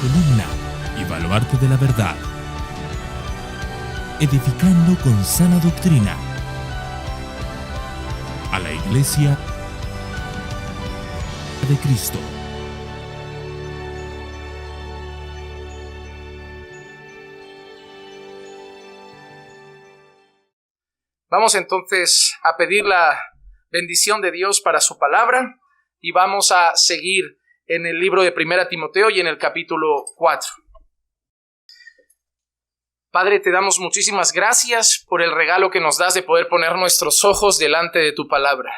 columna y baluarte de la verdad, edificando con sana doctrina a la Iglesia de Cristo. Vamos entonces a pedir la bendición de Dios para su palabra y vamos a seguir en el libro de 1 Timoteo y en el capítulo 4. Padre, te damos muchísimas gracias por el regalo que nos das de poder poner nuestros ojos delante de tu palabra.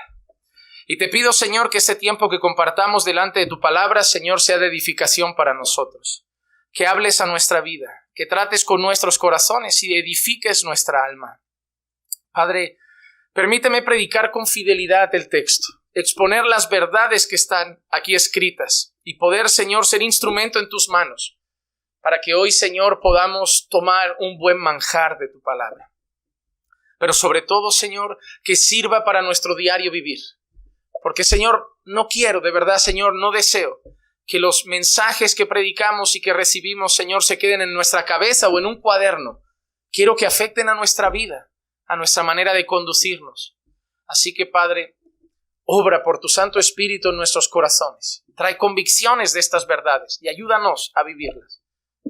Y te pido, Señor, que este tiempo que compartamos delante de tu palabra, Señor, sea de edificación para nosotros. Que hables a nuestra vida, que trates con nuestros corazones y edifiques nuestra alma. Padre, permíteme predicar con fidelidad el texto, exponer las verdades que están aquí escritas y poder, Señor, ser instrumento en tus manos para que hoy, Señor, podamos tomar un buen manjar de tu palabra. Pero sobre todo, Señor, que sirva para nuestro diario vivir. Porque, Señor, no quiero, de verdad, Señor, no deseo que los mensajes que predicamos y que recibimos, Señor, se queden en nuestra cabeza o en un cuaderno. Quiero que afecten a nuestra vida, a nuestra manera de conducirnos. Así que, Padre, obra por tu Santo Espíritu en nuestros corazones. Trae convicciones de estas verdades y ayúdanos a vivirlas.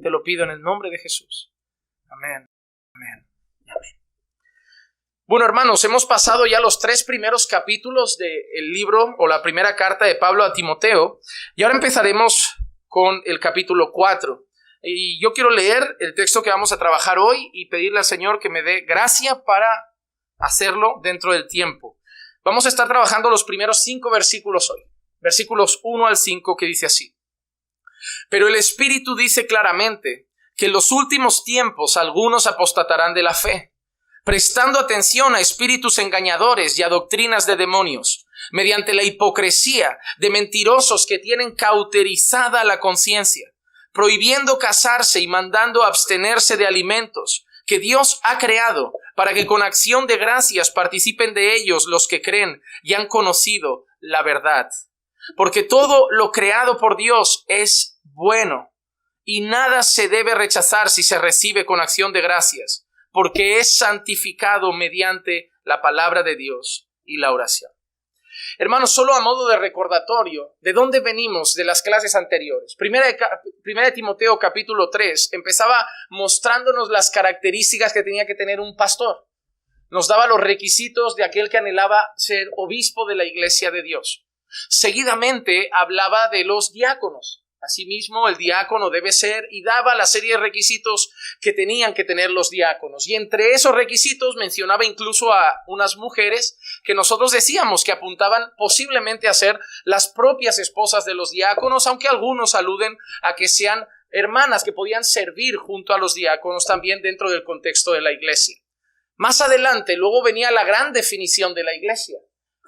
Te lo pido en el nombre de Jesús. Amén, amén y amén. Bueno, hermanos, hemos pasado ya los 3 primeros capítulos del libro o la primera carta de Pablo a Timoteo y ahora empezaremos con el capítulo 4. Y yo quiero leer el texto que vamos a trabajar hoy y pedirle al Señor que me dé gracia para hacerlo dentro del tiempo. Vamos a estar trabajando los primeros 5 versículos hoy. Versículos 1 al 5 que dice así. Pero el Espíritu dice claramente que en los últimos tiempos algunos apostatarán de la fe, prestando atención a espíritus engañadores y a doctrinas de demonios, mediante la hipocresía de mentirosos que tienen cauterizada la conciencia, prohibiendo casarse y mandando abstenerse de alimentos que Dios ha creado para que con acción de gracias participen de ellos los que creen y han conocido la verdad. Porque todo lo creado por Dios es bueno y nada se debe rechazar si se recibe con acción de gracias, porque es santificado mediante la palabra de Dios y la oración. Hermanos, solo a modo de recordatorio, ¿de dónde venimos de las clases anteriores? Primera de Timoteo capítulo 3 empezaba mostrándonos las características que tenía que tener un pastor. Nos daba los requisitos de aquel que anhelaba ser obispo de la iglesia de Dios. Seguidamente hablaba de los diáconos. Asimismo, el diácono debe ser y daba la serie de requisitos que tenían que tener los diáconos. Y entre esos requisitos mencionaba incluso a unas mujeres que nosotros decíamos que apuntaban posiblemente a ser las propias esposas de los diáconos, aunque algunos aluden a que sean hermanas que podían servir junto a los diáconos también dentro del contexto de la iglesia. Más adelante, luego venía la gran definición de la iglesia.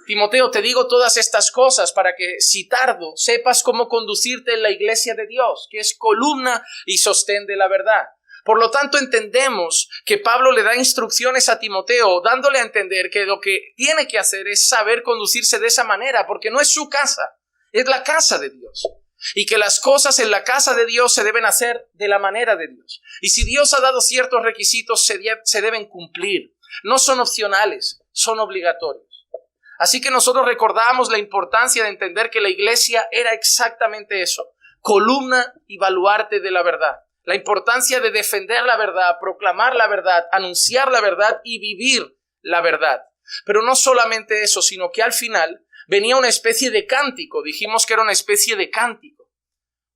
Timoteo, te digo todas estas cosas para que, si tardo, sepas cómo conducirte en la iglesia de Dios, que es columna y sostén de la verdad. Por lo tanto, entendemos que Pablo le da instrucciones a Timoteo, dándole a entender que lo que tiene que hacer es saber conducirse de esa manera, porque no es su casa, es la casa de Dios. Y que las cosas en la casa de Dios se deben hacer de la manera de Dios. Y si Dios ha dado ciertos requisitos, se deben cumplir. No son opcionales, son obligatorios. Así que nosotros recordamos la importancia de entender que la iglesia era exactamente eso, columna y baluarte de la verdad. La importancia de defender la verdad, proclamar la verdad, anunciar la verdad y vivir la verdad. Pero no solamente eso, sino que al final venía una especie de cántico. Dijimos que era una especie de cántico.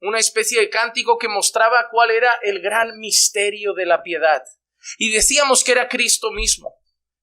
Una especie de cántico que mostraba cuál era el gran misterio de la piedad. Y decíamos que era Cristo mismo,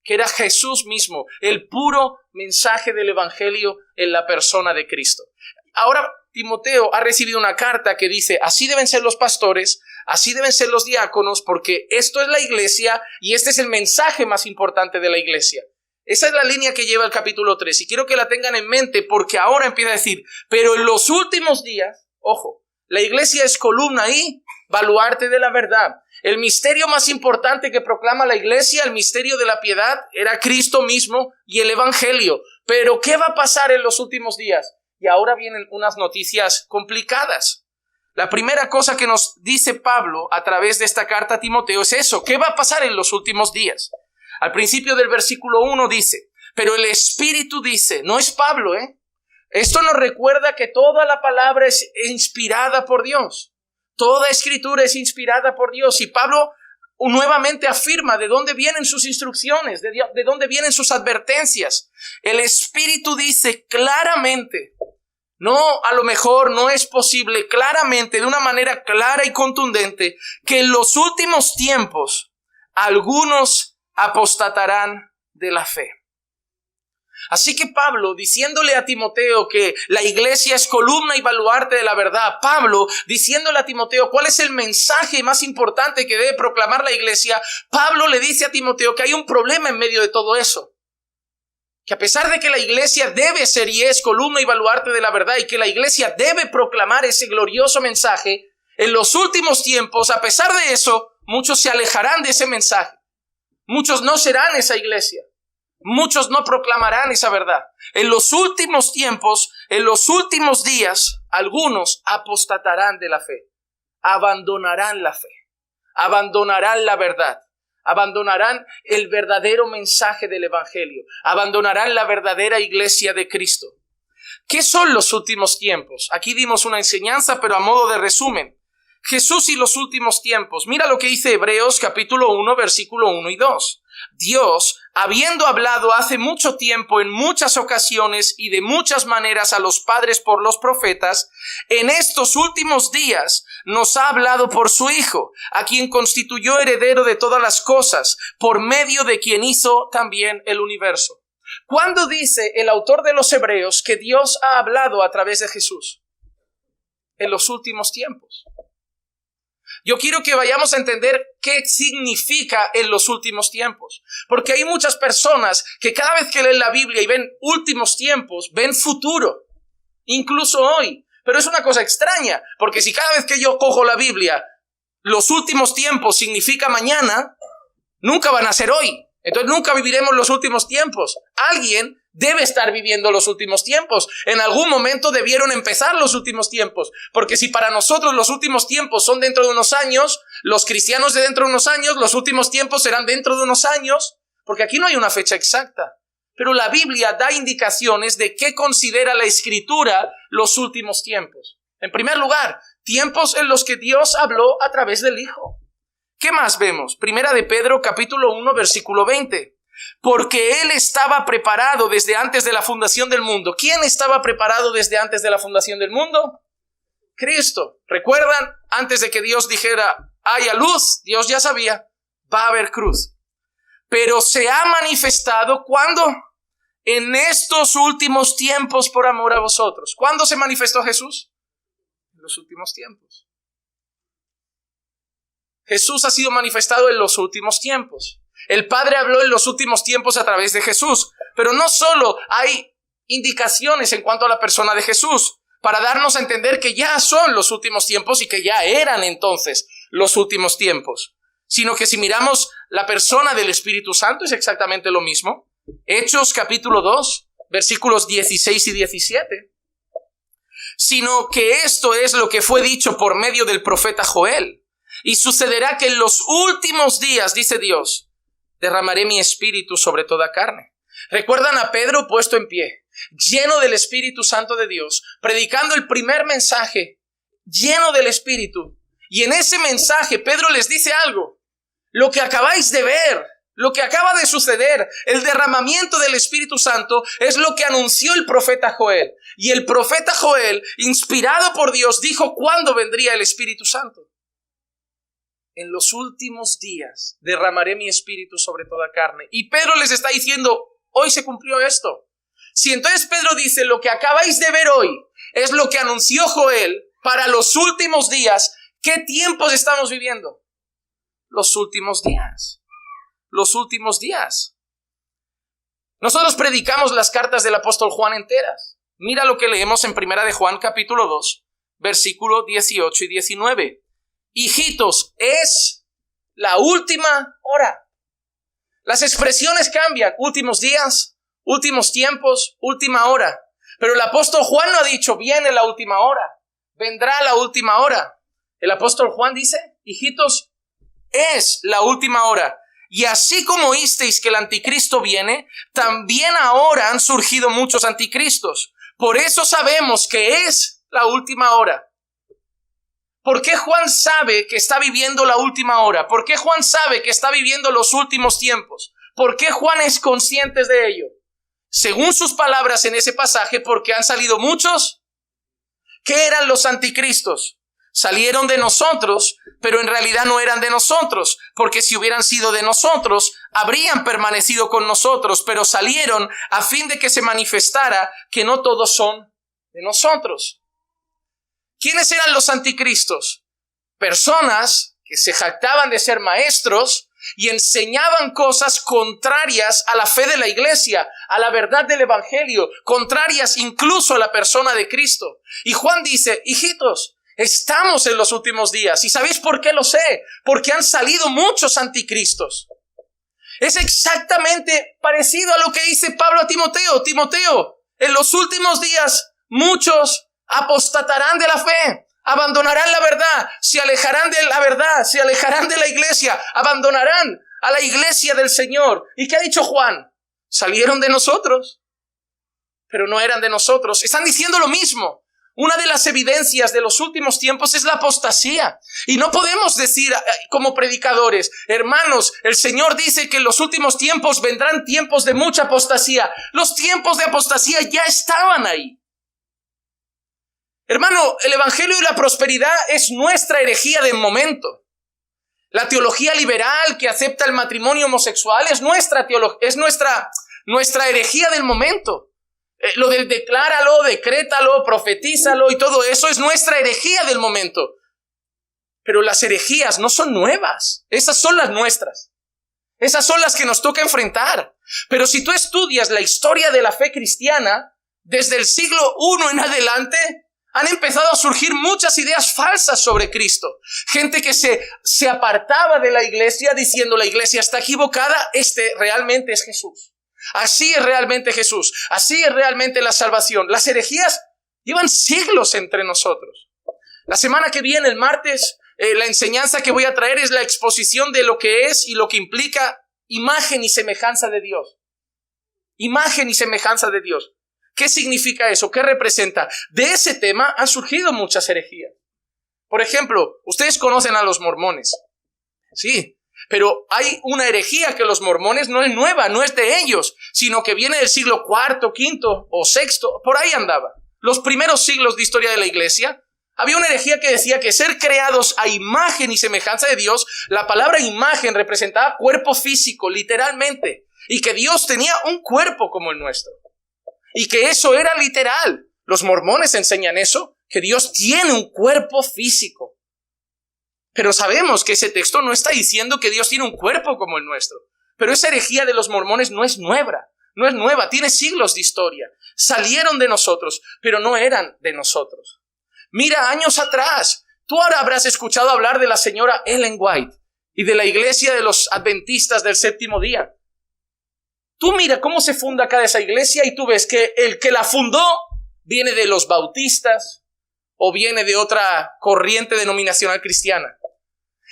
que era Jesús mismo, el puro mensaje del Evangelio en la persona de Cristo. Ahora Timoteo ha recibido una carta que dice, así deben ser los pastores, así deben ser los diáconos, porque esto es la iglesia y este es el mensaje más importante de la iglesia. Esa es la línea que lleva el capítulo 3 y quiero que la tengan en mente porque ahora empieza a decir, pero en los últimos días, ojo, la iglesia es columna y baluarte de la verdad. El misterio más importante que proclama la iglesia, el misterio de la piedad, era Cristo mismo y el Evangelio. Pero ¿qué va a pasar en los últimos días? Y ahora vienen unas noticias complicadas. La primera cosa que nos dice Pablo a través de esta carta a Timoteo es eso. ¿Qué va a pasar en los últimos días? Al principio del versículo 1 dice, pero el Espíritu dice, no es Pablo, Esto nos recuerda que toda la palabra es inspirada por Dios. Toda escritura es inspirada por Dios. Y Pablo nuevamente afirma de dónde vienen sus instrucciones, de dónde vienen sus advertencias. El Espíritu dice claramente, no, a lo mejor no es posible, claramente, de una manera clara y contundente, que en los últimos tiempos algunos apostatarán de la fe. Así que Pablo, diciéndole a Timoteo que la iglesia es columna y baluarte de la verdad, Pablo, diciéndole a Timoteo cuál es el mensaje más importante que debe proclamar la iglesia, Pablo le dice a Timoteo que hay un problema en medio de todo eso. Que a pesar de que la iglesia debe ser y es columna y baluarte de la verdad y que la iglesia debe proclamar ese glorioso mensaje, en los últimos tiempos, a pesar de eso, muchos se alejarán de ese mensaje. Muchos no serán esa iglesia. Muchos no proclamarán esa verdad. En los últimos tiempos, en los últimos días, algunos apostatarán de la fe. Abandonarán la fe. Abandonarán la verdad. Abandonarán el verdadero mensaje del Evangelio. Abandonarán la verdadera iglesia de Cristo. ¿Qué son los últimos tiempos? Aquí dimos una enseñanza, pero a modo de resumen. Jesús y los últimos tiempos. Mira lo que dice Hebreos capítulo 1, versículo 1 y 2. Dios, habiendo hablado hace mucho tiempo en muchas ocasiones y de muchas maneras a los padres por los profetas, en estos últimos días nos ha hablado por su Hijo, a quien constituyó heredero de todas las cosas, por medio de quien hizo también el universo. ¿Cuándo dice el autor de los Hebreos que Dios ha hablado a través de Jesús? En los últimos tiempos. Yo quiero que vayamos a entender qué significa en los últimos tiempos. Porque hay muchas personas que cada vez que leen la Biblia y ven últimos tiempos, ven futuro. Incluso hoy. Pero es una cosa extraña. Porque si cada vez que yo cojo la Biblia, los últimos tiempos significa mañana, nunca van a ser hoy. Entonces nunca viviremos los últimos tiempos. Alguien debe estar viviendo los últimos tiempos. En algún momento debieron empezar los últimos tiempos. Porque si para nosotros los últimos tiempos son dentro de unos años, los cristianos de dentro de unos años, los últimos tiempos serán dentro de unos años. Porque aquí no hay una fecha exacta. Pero la Biblia da indicaciones de qué considera la Escritura los últimos tiempos. En primer lugar, tiempos en los que Dios habló a través del Hijo. ¿Qué más vemos? Primera de Pedro, capítulo 1, versículo 20. Porque Él estaba preparado desde antes de la fundación del mundo. ¿Quién estaba preparado desde antes de la fundación del mundo? Cristo. ¿Recuerdan? Antes de que Dios dijera, haya luz, Dios ya sabía, va a haber cruz. Pero se ha manifestado, ¿cuándo? En estos últimos tiempos por amor a vosotros. ¿Cuándo se manifestó Jesús? En los últimos tiempos. Jesús ha sido manifestado en los últimos tiempos. El Padre habló en los últimos tiempos a través de Jesús. Pero no solo hay indicaciones en cuanto a la persona de Jesús para darnos a entender que ya son los últimos tiempos y que ya eran entonces los últimos tiempos, sino que si miramos la persona del Espíritu Santo es exactamente lo mismo. Hechos capítulo 2, versículos 16 y 17. Sino que esto es lo que fue dicho por medio del profeta Joel. Y sucederá que en los últimos días, dice Dios, derramaré mi espíritu sobre toda carne. ¿Recuerdan a Pedro puesto en pie, lleno del Espíritu Santo de Dios, predicando el primer mensaje, lleno del Espíritu? Y en ese mensaje Pedro les dice algo. Lo que acabáis de ver, lo que acaba de suceder, el derramamiento del Espíritu Santo, es lo que anunció el profeta Joel. Y el profeta Joel, inspirado por Dios, dijo cuándo vendría el Espíritu Santo. En los últimos días derramaré mi espíritu sobre toda carne. Y Pedro les está diciendo, hoy se cumplió esto. Si entonces Pedro dice, lo que acabáis de ver hoy es lo que anunció Joel para los últimos días, ¿qué tiempos estamos viviendo? Los últimos días. Los últimos días. Nosotros predicamos las cartas del apóstol Juan enteras. Mira lo que leemos en Primera de Juan capítulo 2, versículo 18 y 19. Hijitos, es la última hora. Las expresiones cambian. Últimos días, últimos tiempos, última hora. Pero el apóstol Juan no ha dicho, viene la última hora. vendrá la última hora. El apóstol Juan dice, hijitos, es la última hora. Y así como oísteis que el anticristo viene, también ahora han surgido muchos anticristos. Por eso sabemos que es la última hora. ¿Por qué Juan sabe que está viviendo la última hora? ¿Por qué Juan sabe que está viviendo los últimos tiempos? ¿Por qué Juan es consciente de ello? Según sus palabras en ese pasaje, porque han salido muchos. ¿Qué eran los anticristos? Salieron de nosotros, pero en realidad no eran de nosotros, porque si hubieran sido de nosotros, habrían permanecido con nosotros, pero salieron a fin de que se manifestara que no todos son de nosotros. ¿Quiénes eran los anticristos? Personas que se jactaban de ser maestros y enseñaban cosas contrarias a la fe de la iglesia, a la verdad del evangelio, contrarias incluso a la persona de Cristo. Y Juan dice, hijitos, estamos en los últimos días. ¿Y sabéis por qué lo sé? Porque han salido muchos anticristos. Es exactamente parecido a lo que dice Pablo a Timoteo. Timoteo, en los últimos días muchos apostatarán de la fe, abandonarán la verdad, se alejarán de la verdad, se alejarán de la iglesia, abandonarán a la iglesia del Señor. ¿Y qué ha dicho Juan? Salieron de nosotros, pero no eran de nosotros. Están diciendo lo mismo. Una de las evidencias de los últimos tiempos es la apostasía. Y no podemos decir como predicadores, hermanos, el Señor dice que en los últimos tiempos vendrán tiempos de mucha apostasía. Los tiempos de apostasía ya estaban ahí. Hermano, el evangelio y la prosperidad es nuestra herejía del momento. La teología liberal que acepta el matrimonio homosexual es nuestra herejía del momento. Lo del decláralo, decrétalo, profetízalo y todo eso es nuestra herejía del momento. Pero las herejías no son nuevas. Esas son las nuestras. Esas son las que nos toca enfrentar. Pero si tú estudias la historia de la fe cristiana, desde el siglo I en adelante, han empezado a surgir muchas ideas falsas sobre Cristo. Gente que se apartaba de la iglesia diciendo la iglesia está equivocada, realmente es Jesús. Así es realmente Jesús. Así es realmente la salvación. Las herejías llevan siglos entre nosotros. La semana que viene, el martes, la enseñanza que voy a traer es la exposición de lo que es y lo que implica imagen y semejanza de Dios. Imagen y semejanza de Dios. ¿Qué significa eso? ¿Qué representa? De ese tema han surgido muchas herejías. Por ejemplo, ustedes conocen a los mormones. Sí. Pero hay una herejía que los mormones no es nueva, no es de ellos, sino que viene del siglo IV, V o VI, por ahí andaba. Los primeros siglos de historia de la iglesia, había una herejía que decía que ser creados a imagen y semejanza de Dios, la palabra imagen representaba cuerpo físico, literalmente, y que Dios tenía un cuerpo como el nuestro, y que eso era literal. Los mormones enseñan eso, que Dios tiene un cuerpo físico. Pero sabemos que ese texto no está diciendo que Dios tiene un cuerpo como el nuestro. Pero esa herejía de los mormones no es nueva, tiene siglos de historia. Salieron de nosotros, pero no eran de nosotros. Mira, años atrás, tú ahora habrás escuchado hablar de la señora Ellen White y de la iglesia de los adventistas del séptimo día. Tú mira cómo se funda acá esa iglesia y tú ves que el que la fundó viene de los bautistas o viene de otra corriente denominacional cristiana.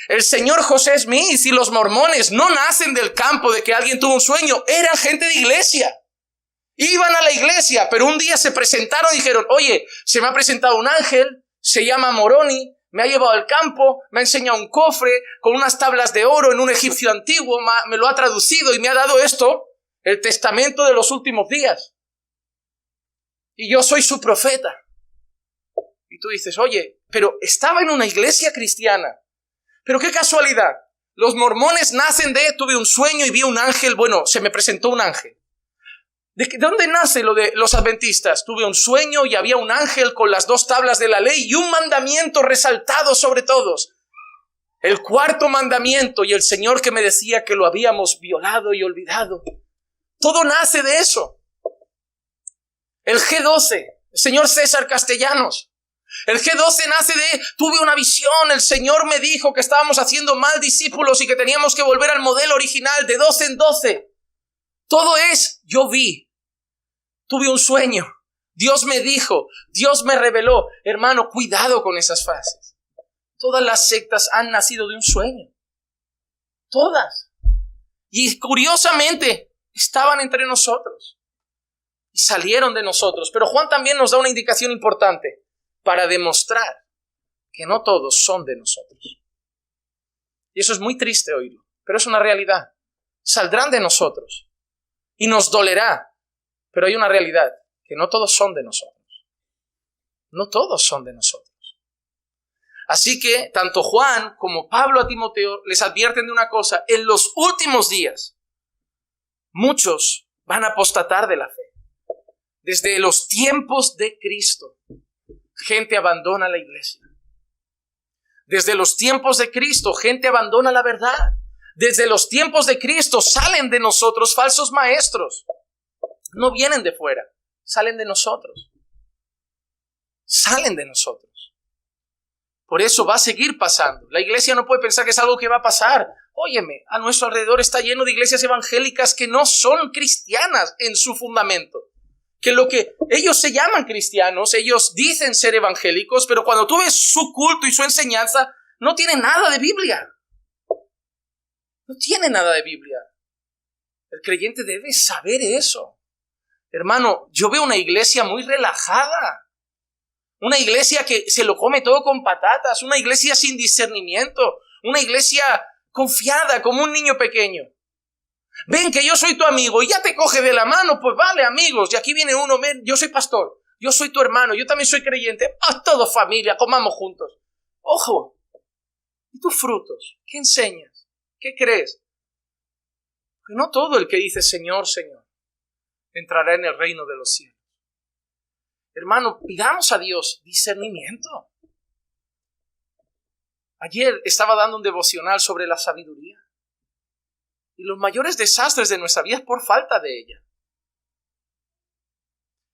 El señor José Smith y los mormones no nacen del campo de que alguien tuvo un sueño, eran gente de iglesia. Iban a la iglesia, pero un día se presentaron y dijeron, oye, se me ha presentado un ángel, se llama Moroni, me ha llevado al campo, me ha enseñado un cofre con unas tablas de oro en un egipcio antiguo, me lo ha traducido y me ha dado esto, el testamento de los últimos días. Y yo soy su profeta. Y tú dices, oye, pero estaba en una iglesia cristiana. Pero qué casualidad, los mormones nacen tuve un sueño y vi un ángel, se me presentó un ángel. ¿De dónde nace lo de los adventistas? Tuve un sueño y había un ángel con las 2 tablas de la ley y un mandamiento resaltado sobre todos. El 4º mandamiento y el Señor que me decía que lo habíamos violado y olvidado. Todo nace de eso. El G12, el señor César Castellanos. El G12 nace tuve una visión, el Señor me dijo que estábamos haciendo mal discípulos y que teníamos que volver al modelo original de 12 en 12. Todo es, yo vi, tuve un sueño, Dios me dijo, Dios me reveló. Hermano, cuidado con esas frases. Todas las sectas han nacido de un sueño. Todas. Y curiosamente, estaban entre nosotros. Y salieron de nosotros. Pero Juan también nos da una indicación importante para demostrar que no todos son de nosotros. Y eso es muy triste oírlo, pero es una realidad. Saldrán de nosotros y nos dolerá, pero hay una realidad, que no todos son de nosotros. No todos son de nosotros. Así que tanto Juan como Pablo a Timoteo les advierten de una cosa: en los últimos días muchos van a apostatar de la fe. Desde los tiempos de Cristo, gente abandona la iglesia. Desde los tiempos de Cristo, gente abandona la verdad. Desde los tiempos de Cristo salen de nosotros falsos maestros. No vienen de fuera, salen de nosotros. Salen de nosotros. Por eso va a seguir pasando. La iglesia no puede pensar que es algo que va a pasar. Óyeme, a nuestro alrededor está lleno de iglesias evangélicas que no son cristianas en su fundamento. Que lo que ellos se llaman cristianos, ellos dicen ser evangélicos, pero cuando tú ves su culto y su enseñanza, no tiene nada de Biblia. No tiene nada de Biblia. El creyente debe saber eso. Hermano, yo veo una iglesia muy relajada. Una iglesia que se lo come todo con patatas. Una iglesia sin discernimiento. Una iglesia confiada como un niño pequeño. Ven que yo soy tu amigo y ya te coge de la mano, pues vale, amigos. Y aquí viene uno, ven, yo soy pastor, yo soy tu hermano, yo también soy creyente. Todo familia, comamos juntos. Ojo, ¿y tus frutos? ¿Qué enseñas? ¿Qué crees? Porque no todo el que dice Señor, Señor, entrará en el reino de los cielos. Hermano, pidamos a Dios discernimiento. Ayer estaba dando un devocional sobre la sabiduría. Y los mayores desastres de nuestra vida es por falta de ella.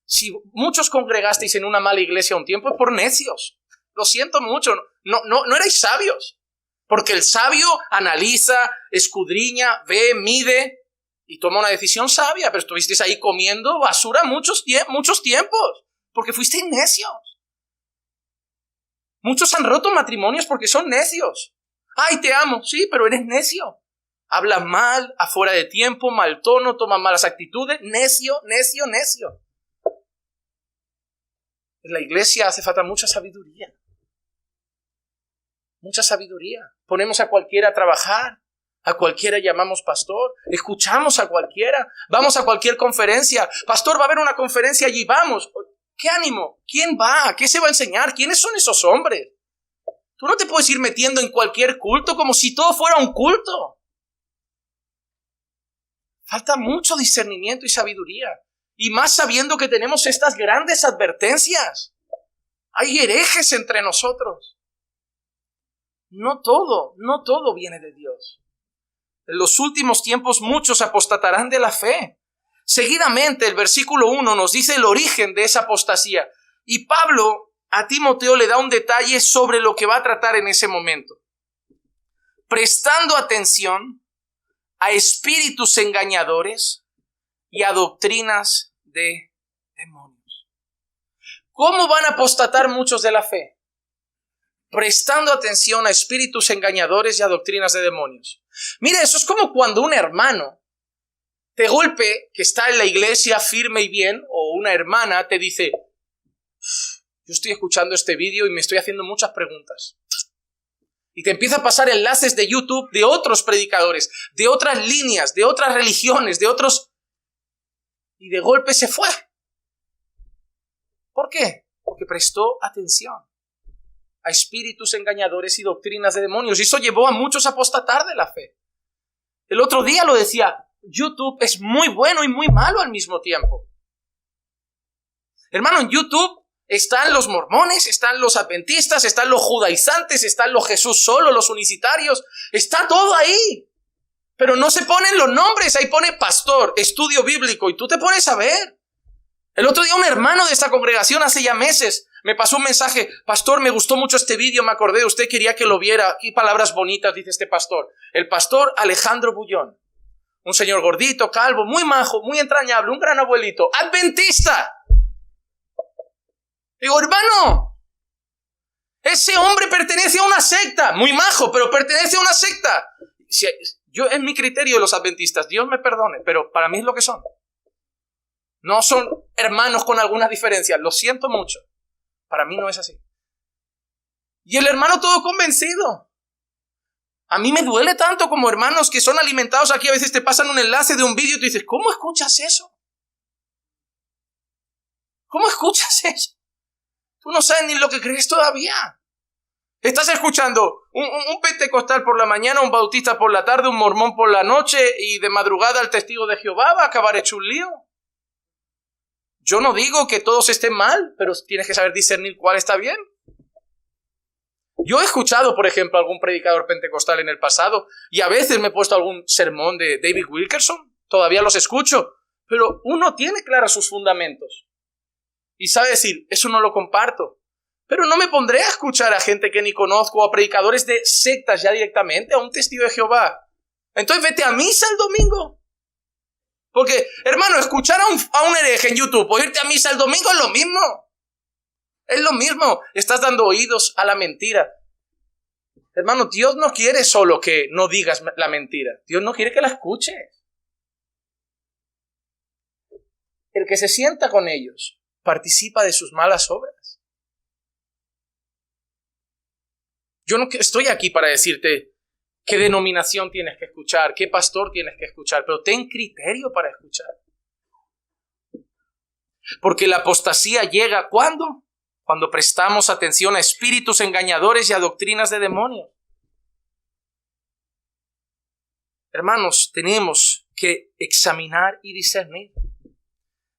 Si muchos congregasteis en una mala iglesia un tiempo, es por necios. Lo siento mucho, no erais sabios. Porque el sabio analiza, escudriña, ve, mide y toma una decisión sabia. Pero estuvisteis ahí comiendo basura muchos tiempos, porque fuisteis necios. Muchos han roto matrimonios porque son necios. Ay, te amo, sí, pero eres necio. Habla mal, afuera de tiempo, mal tono, toma malas actitudes. Necio, necio, necio. En la iglesia hace falta mucha sabiduría. Mucha sabiduría. Ponemos a cualquiera a trabajar. A cualquiera llamamos pastor. Escuchamos a cualquiera. Vamos a cualquier conferencia. Pastor, va a haber una conferencia allí. Vamos. ¿Qué ánimo? ¿Quién va? ¿Qué se va a enseñar? ¿Quiénes son esos hombres? Tú no te puedes ir metiendo en cualquier culto como si todo fuera un culto. Falta mucho discernimiento y sabiduría. Y más sabiendo que tenemos estas grandes advertencias. Hay herejes entre nosotros. No todo viene de Dios. En los últimos tiempos muchos apostatarán de la fe. Seguidamente el versículo 1 nos dice el origen de esa apostasía. Y Pablo a Timoteo le da un detalle sobre lo que va a tratar en ese momento. Prestando atención a espíritus engañadores y a doctrinas de demonios. ¿Cómo van a apostatar muchos de la fe? Prestando atención a espíritus engañadores y a doctrinas de demonios. Mira, eso es como cuando un hermano de golpe, que está en la iglesia firme y bien, o una hermana te dice: yo estoy escuchando este vídeo y me estoy haciendo muchas preguntas. Y te empieza a pasar enlaces de YouTube de otros predicadores, de otras líneas, de otras religiones, de otros... Y de golpe se fue. ¿Por qué? Porque prestó atención a espíritus engañadores y doctrinas de demonios. Y eso llevó a muchos a apostatar de la fe. El otro día lo decía, YouTube es muy bueno y muy malo al mismo tiempo. Hermano, en YouTube están los mormones, están los adventistas, están los judaizantes, están los Jesús solo, los unicitarios. Está todo ahí. Pero no se ponen los nombres. Ahí pone pastor, estudio bíblico. Y tú te pones a ver. El otro día un hermano de esta congregación hace ya meses me pasó un mensaje: pastor, me gustó mucho este vídeo, me acordé de usted, quería que lo viera. Qué palabras bonitas dice este pastor. El pastor Alejandro Bullón. Un señor gordito, calvo, muy majo, muy entrañable, un gran abuelito. ¡Adventista! Digo, hermano, ese hombre pertenece a una secta, muy majo, pero pertenece a una secta. Yo, es mi criterio de los adventistas, Dios me perdone, pero para mí es lo que son. No son hermanos con algunas diferencias, lo siento mucho. Para mí no es así. Y el hermano todo convencido. A mí me duele tanto como hermanos que son alimentados aquí, a veces te pasan un enlace de un vídeo y tú dices, ¿cómo escuchas eso? ¿Cómo escuchas eso? Tú no sabes ni lo que crees todavía. Estás escuchando un pentecostal por la mañana, un bautista por la tarde, un mormón por la noche y de madrugada el testigo de Jehová, va a acabar hecho un lío. Yo no digo que todos estén mal, pero tienes que saber discernir cuál está bien. Yo he escuchado, por ejemplo, algún predicador pentecostal en el pasado y a veces me he puesto algún sermón de David Wilkerson, todavía los escucho, pero uno tiene claros sus fundamentos y sabe decir, eso no lo comparto. Pero no me pondré a escuchar a gente que ni conozco, a predicadores de sectas ya directamente, a un testigo de Jehová. Entonces vete a misa el domingo. Porque, hermano, escuchar a un hereje en YouTube o irte a misa el domingo es lo mismo. Es lo mismo. Estás dando oídos a la mentira. Hermano, Dios no quiere solo que no digas la mentira. Dios no quiere que la escuches. El que se sienta con ellos participa de sus malas obras. Yo no estoy aquí para decirte qué denominación tienes que escuchar, qué pastor tienes que escuchar, pero ten criterio para escuchar. Porque la apostasía llega ¿cuándo? Cuando prestamos atención a espíritus engañadores y a doctrinas de demonios. Hermanos, tenemos que examinar y discernir.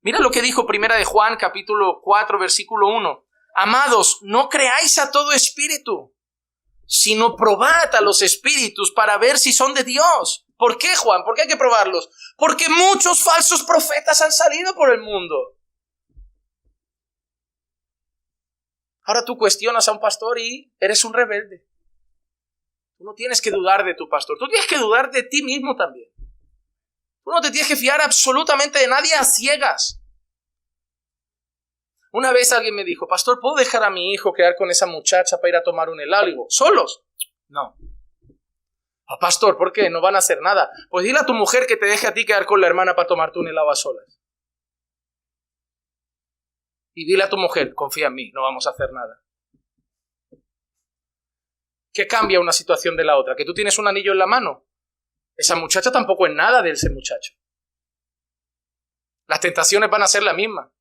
Mira lo que dijo Primera de Juan, capítulo 4, versículo 1. Amados, no creáis a todo espíritu, sino probad a los espíritus para ver si son de Dios. ¿Por qué, Juan? ¿Por qué hay que probarlos? Porque muchos falsos profetas han salido por el mundo. Ahora tú cuestionas a un pastor y eres un rebelde. Tú no tienes que dudar de tu pastor. Tú tienes que dudar de ti mismo también. Tú no te tienes que fiar absolutamente de nadie a ciegas. Una vez alguien me dijo, pastor, ¿puedo dejar a mi hijo quedar con esa muchacha para ir a tomar un helado? Y digo, ¿solos? No. Pastor, ¿por qué? No van a hacer nada. Pues dile a tu mujer que te deje a ti quedar con la hermana para tomarte un helado a solas. Y dile a tu mujer, confía en mí, no vamos a hacer nada. ¿Qué cambia una situación de la otra? ¿Que tú tienes un anillo en la mano? Esa muchacha tampoco es nada de ese muchacho. Las tentaciones van a ser la misma.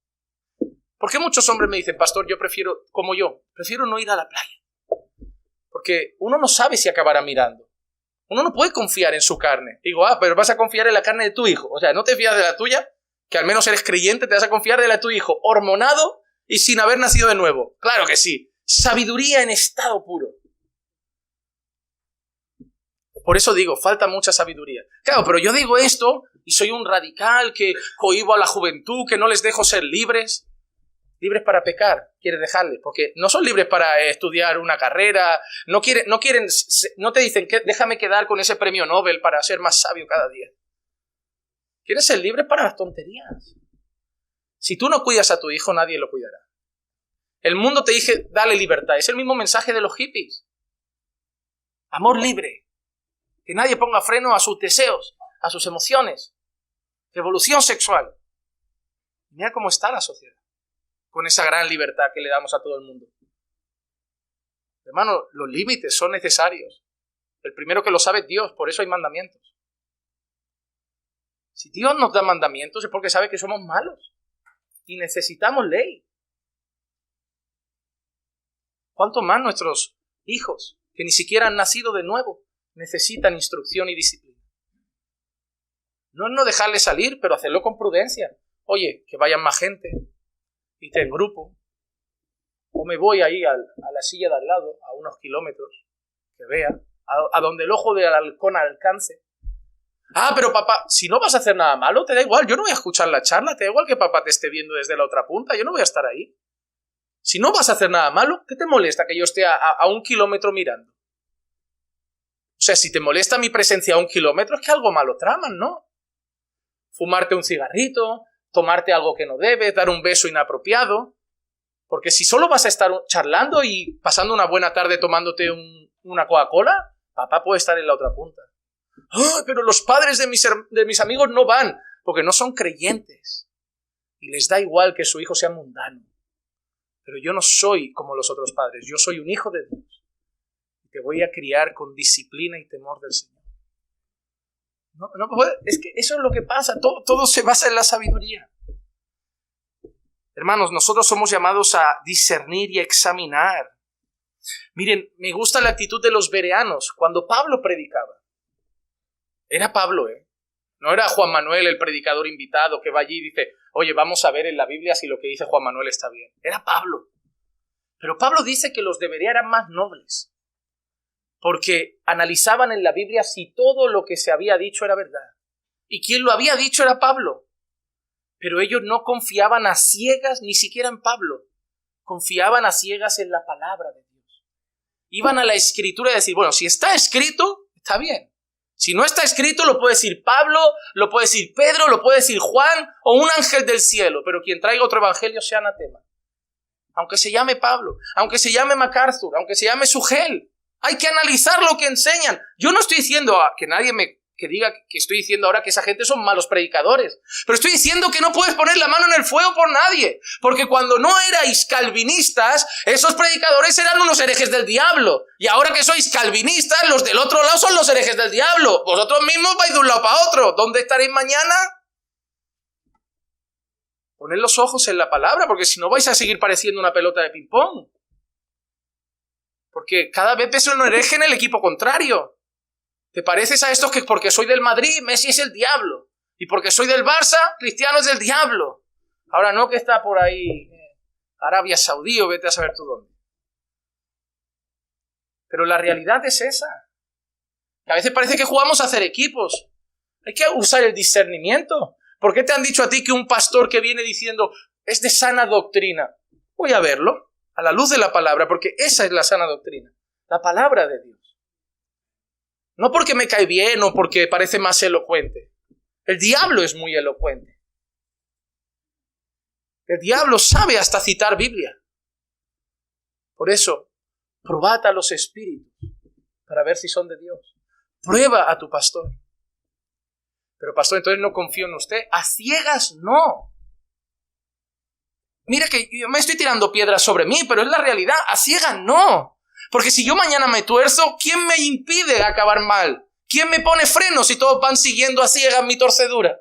¿Por qué muchos hombres me dicen, pastor, prefiero no ir a la playa? Porque uno no sabe si acabará mirando. Uno no puede confiar en su carne. Digo, pero vas a confiar en la carne de tu hijo. O sea, no te fías de la tuya, que al menos eres creyente, te vas a confiar de la de tu hijo, hormonado y sin haber nacido de nuevo. Claro que sí. Sabiduría en estado puro. Por eso digo, falta mucha sabiduría. Claro, pero yo digo esto y soy un radical que cohíbo a la juventud, que no les dejo ser libres. Libres para pecar, quieres dejarles, porque no son libres para estudiar una carrera, no te dicen que déjame quedar con ese premio Nobel para ser más sabio cada día. Quieres ser libre para las tonterías. Si tú no cuidas a tu hijo, nadie lo cuidará. El mundo te dice, dale libertad, es el mismo mensaje de los hippies. Amor libre, que nadie ponga freno a sus deseos, a sus emociones, revolución sexual. Mira cómo está la sociedad con esa gran libertad que le damos a todo el mundo. Hermano, los límites son necesarios. El primero que lo sabe es Dios, por eso hay mandamientos. Si Dios nos da mandamientos es porque sabe que somos malos y necesitamos ley. ¿Cuánto más nuestros hijos, que ni siquiera han nacido de nuevo, necesitan instrucción y disciplina? No es no dejarles salir, pero hacerlo con prudencia. Oye, que vayan más gente. Y en grupo, o me voy ahí a la silla de al lado, a unos kilómetros, que vea, a donde el ojo del halcón alcance. Pero papá, si no vas a hacer nada malo, te da igual, yo no voy a escuchar la charla, te da igual que papá te esté viendo desde la otra punta, yo no voy a estar ahí. Si no vas a hacer nada malo, ¿qué te molesta que yo esté a 1 kilómetro mirando? O sea, si te molesta mi presencia a 1 kilómetro, es que algo malo traman, ¿no? Fumarte un cigarrito, tomarte algo que no debes, dar un beso inapropiado. Porque si solo vas a estar charlando y pasando una buena tarde tomándote una Coca-Cola, papá puede estar en la otra punta. ¡Oh, pero los padres de mis amigos no van! Porque no son creyentes. Y les da igual que su hijo sea mundano. Pero yo no soy como los otros padres. Yo soy un hijo de Dios. Y te voy a criar con disciplina y temor del Señor. Es que eso es lo que pasa. Todo se basa en la sabiduría. Hermanos, nosotros somos llamados a discernir y examinar. Miren, me gusta la actitud de los bereanos cuando Pablo predicaba. Era Pablo, no era Juan Manuel, el predicador invitado, que va allí y dice, oye, vamos a ver en la Biblia si lo que dice Juan Manuel está bien. Era Pablo. Pero Pablo dice que los de Berea eran más nobles, porque analizaban en la Biblia si todo lo que se había dicho era verdad. Y quien lo había dicho era Pablo. Pero ellos no confiaban a ciegas ni siquiera en Pablo. Confiaban a ciegas en la palabra de Dios. Iban a la Escritura y decir, bueno, si está escrito, está bien. Si no está escrito, lo puede decir Pablo, lo puede decir Pedro, lo puede decir Juan o un ángel del cielo, pero quien traiga otro evangelio sea anatema. Aunque se llame Pablo, aunque se llame MacArthur, aunque se llame Sugel, hay que analizar lo que enseñan. Yo no estoy diciendo que nadie que diga que estoy diciendo ahora que esa gente son malos predicadores, pero estoy diciendo que no puedes poner la mano en el fuego por nadie, porque cuando no erais calvinistas, esos predicadores eran unos herejes del diablo, y ahora que sois calvinistas, los del otro lado son los herejes del diablo. Vosotros mismos vais de un lado para otro. ¿Dónde estaréis mañana? Poned los ojos en la palabra, porque si no vais a seguir pareciendo una pelota de ping-pong. Porque cada vez ves un hereje en el equipo contrario. ¿Te pareces a estos que porque soy del Madrid, Messi es el diablo? Y porque soy del Barça, Cristiano es del diablo. Ahora no que está por ahí Arabia Saudí o vete a saber tú dónde. Pero la realidad es esa. Que a veces parece que jugamos a hacer equipos. Hay que usar el discernimiento. ¿Por qué te han dicho a ti que un pastor que viene diciendo es de sana doctrina? Voy a verlo a la luz de la palabra, porque esa es la sana doctrina. La palabra de Dios. No porque me cae bien o porque parece más elocuente. El diablo es muy elocuente. El diablo sabe hasta citar Biblia. Por eso, probad a los espíritus para ver si son de Dios. Prueba a tu pastor. Pero pastor, entonces no confío en usted. A ciegas no. Mira que yo me estoy tirando piedras sobre mí, pero es la realidad. A ciegas no. Porque si yo mañana me tuerzo, ¿quién me impide acabar mal? ¿Quién me pone frenos si todos van siguiendo a ciegas mi torcedura?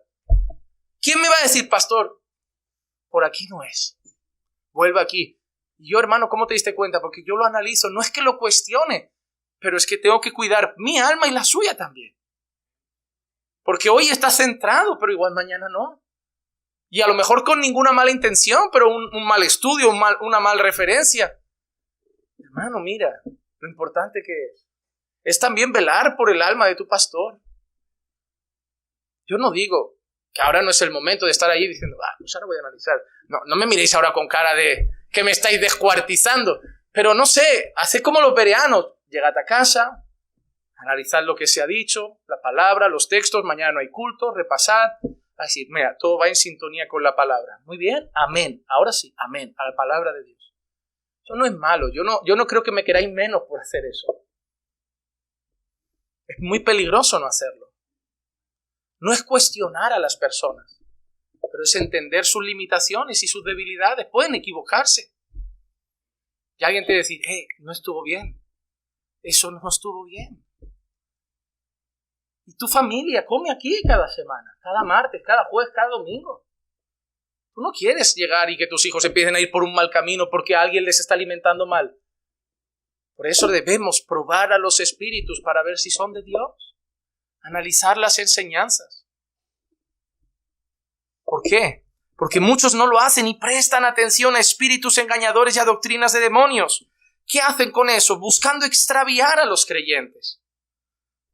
¿Quién me va a decir, pastor, por aquí no es? Vuelve aquí. Y yo, hermano, ¿cómo te diste cuenta? Porque yo lo analizo. No es que lo cuestione, pero es que tengo que cuidar mi alma y la suya también. Porque hoy está centrado, pero igual mañana no. Y a lo mejor con ninguna mala intención, pero un mal estudio, una mala referencia. Hermano, mira, lo importante que es también velar por el alma de tu pastor. Yo no digo que ahora no es el momento de estar ahí diciendo, pues ahora voy a analizar. No me miréis ahora con cara de que me estáis descuartizando. Pero no sé, haced como los bereanos. Llegad a casa, analizad lo que se ha dicho, la palabra, los textos, mañana no hay culto, repasad. Así, mira, todo va en sintonía con la palabra. Muy bien, amén. Ahora sí, amén, a la palabra de Dios. Eso no es malo, yo no creo que me queráis menos por hacer eso. Es muy peligroso no hacerlo. No es cuestionar a las personas, pero es entender sus limitaciones y sus debilidades. Pueden equivocarse. Y alguien te decir, no estuvo bien. Eso no estuvo bien. Y tu familia come aquí cada semana, cada martes, cada jueves, cada domingo. Tú no quieres llegar y que tus hijos empiecen a ir por un mal camino porque alguien les está alimentando mal. Por eso debemos probar a los espíritus para ver si son de Dios. Analizar las enseñanzas. ¿Por qué? Porque muchos no lo hacen y prestan atención a espíritus engañadores y a doctrinas de demonios. ¿Qué hacen con eso? Buscando extraviar a los creyentes.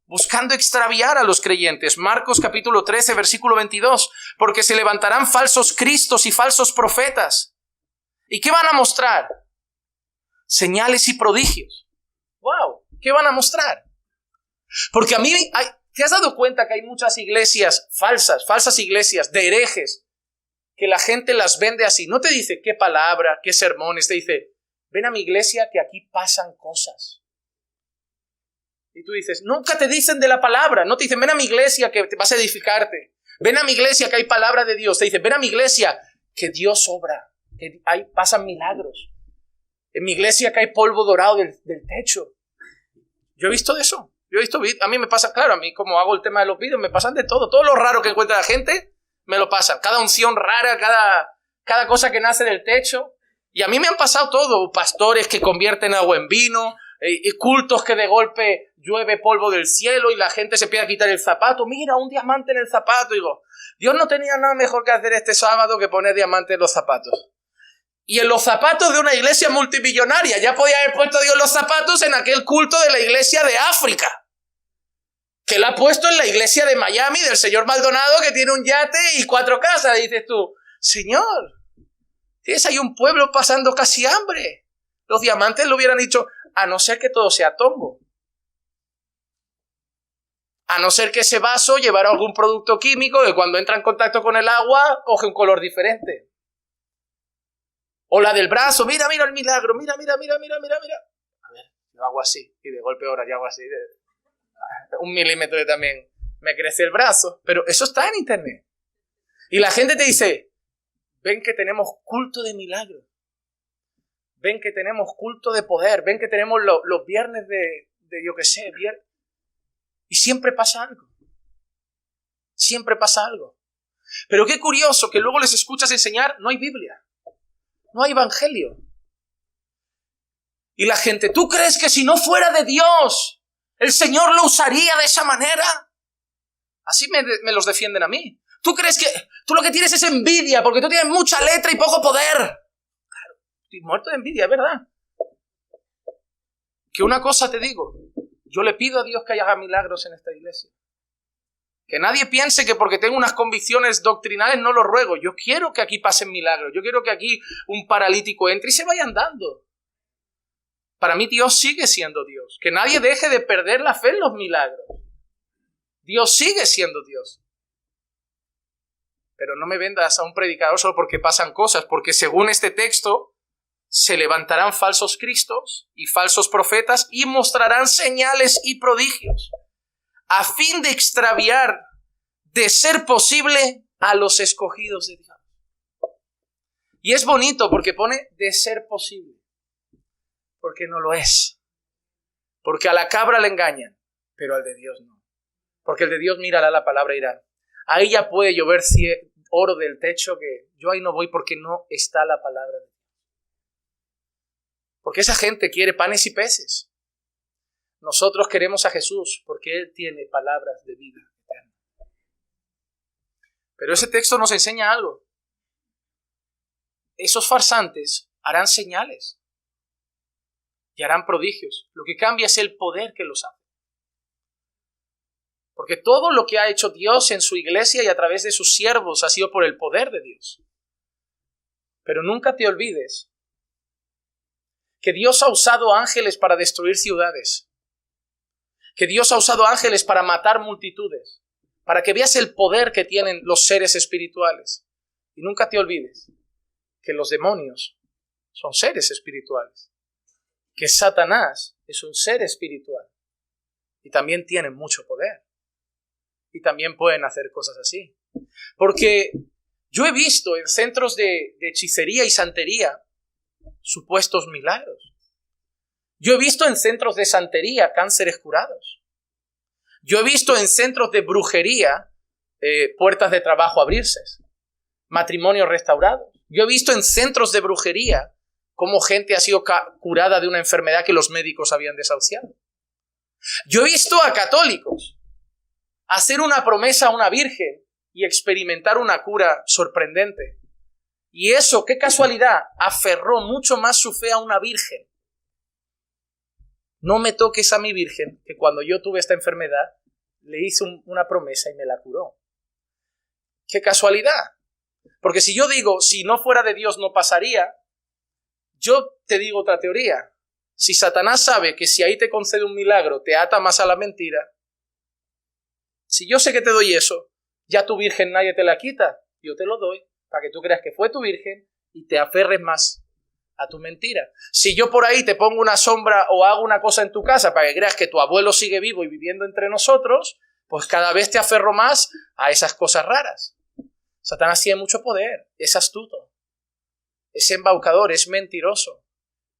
Buscando extraviar a los creyentes. Marcos capítulo 13, versículo 22. Porque se levantarán falsos cristos y falsos profetas. ¿Y qué van a mostrar? Señales y prodigios. ¡Wow! ¿Qué van a mostrar? Porque ¿te has dado cuenta que hay muchas iglesias falsas iglesias de herejes, que la gente las vende así. No te dice qué palabra, qué sermones, te dice, ven a mi iglesia que aquí pasan cosas. Y tú dices, nunca te dicen de la palabra, no te dicen, ven a mi iglesia que te vas a edificarte. Ven a mi iglesia que hay palabra de Dios. Te dicen, ven a mi iglesia que Dios obra, que pasan milagros. En mi iglesia que hay polvo dorado del techo. Yo he visto de eso. A mí me pasa, claro, a mí como hago el tema de los vídeos, me pasan de todo. Todo lo raro que encuentra la gente, me lo pasan. Cada unción rara, cada cosa que nace del techo. Y a mí me han pasado todo. Pastores que convierten agua en vino, y cultos que de golpe llueve polvo del cielo y la gente se empieza a quitar el zapato. Mira, un diamante en el zapato. Y digo, Dios no tenía nada mejor que hacer este sábado que poner diamante en los zapatos. Y en los zapatos de una iglesia multimillonaria. Ya podía haber puesto Dios los zapatos en aquel culto de la iglesia de África. Que la ha puesto en la iglesia de Miami del señor Maldonado que tiene un yate y 4 casas. Y dices tú, Señor, tienes ahí un pueblo pasando casi hambre. Los diamantes lo hubieran dicho, a no ser que todo sea tongo. A no ser que ese vaso llevara algún producto químico que cuando entra en contacto con el agua coge un color diferente. O la del brazo, mira el milagro, mira. A ver, yo hago así y de golpe ahora yo hago así. 1 milímetro y también me crece el brazo. Pero eso está en internet. Y la gente te dice, ven que tenemos culto de milagro. Ven que tenemos culto de poder. Ven que tenemos los viernes de yo qué sé, viernes. Y siempre pasa algo. Siempre pasa algo. Pero qué curioso que luego les escuchas enseñar, no hay Biblia. No hay evangelio. Y la gente, ¿tú crees que si no fuera de Dios, el Señor lo usaría de esa manera? Así me los defienden a mí. ¿Tú crees que tú lo que tienes es envidia porque tú tienes mucha letra y poco poder? Claro, estoy muerto de envidia, es verdad. Que una cosa te digo, yo le pido a Dios que haga milagros en esta iglesia. Que nadie piense que porque tengo unas convicciones doctrinales no lo ruego. Yo quiero que aquí pasen milagros. Yo quiero que aquí un paralítico entre y se vaya andando. Para mí Dios sigue siendo Dios. Que nadie deje de perder la fe en los milagros. Dios sigue siendo Dios. Pero no me vendas a un predicador solo porque pasan cosas. Porque según este texto, se levantarán falsos cristos y falsos profetas y mostrarán señales y prodigios, a fin de extraviar, de ser posible, a los escogidos de Dios. Y es bonito porque pone de ser posible, porque no lo es. Porque a la cabra le engañan, pero al de Dios no. Porque el de Dios mírala la palabra y dirá, ahí ya puede llover oro del techo, que yo ahí no voy porque no está la palabra de Dios. Porque esa gente quiere panes y peces. Nosotros queremos a Jesús porque Él tiene palabras de vida eterna. Pero ese texto nos enseña algo. Esos farsantes harán señales y harán prodigios. Lo que cambia es el poder que los hace. Porque todo lo que ha hecho Dios en su iglesia y a través de sus siervos ha sido por el poder de Dios. Pero nunca te olvides que Dios ha usado ángeles para destruir ciudades. Que Dios ha usado ángeles para matar multitudes. Para que veas el poder que tienen los seres espirituales. Y nunca te olvides que los demonios son seres espirituales. Que Satanás es un ser espiritual. Y también tienen mucho poder. Y también pueden hacer cosas así. Porque yo he visto en centros de hechicería y santería supuestos milagros. Yo he visto en centros de santería cánceres curados. Yo he visto en centros de brujería puertas de trabajo abrirse, matrimonios restaurados. Yo he visto en centros de brujería cómo gente ha sido curada de una enfermedad que los médicos habían desahuciado. Yo he visto a católicos hacer una promesa a una virgen y experimentar una cura sorprendente. Y eso, qué casualidad, aferró mucho más su fe a una virgen. No me toques a mi virgen, que cuando yo tuve esta enfermedad, le hice una promesa y me la curó. Qué casualidad. Porque si yo digo, si no fuera de Dios no pasaría, yo te digo otra teoría. Si Satanás sabe que si ahí te concede un milagro, te ata más a la mentira, si yo sé que te doy eso, ya tu virgen nadie te la quita, yo te lo doy. para que tú creas que fue tu virgen y te aferres más a tu mentira. Si yo por ahí te pongo una sombra o hago una cosa en tu casa para que creas que tu abuelo sigue vivo y viviendo entre nosotros, pues cada vez te aferro más a esas cosas raras. Satanás tiene mucho poder, es astuto, es embaucador, es mentiroso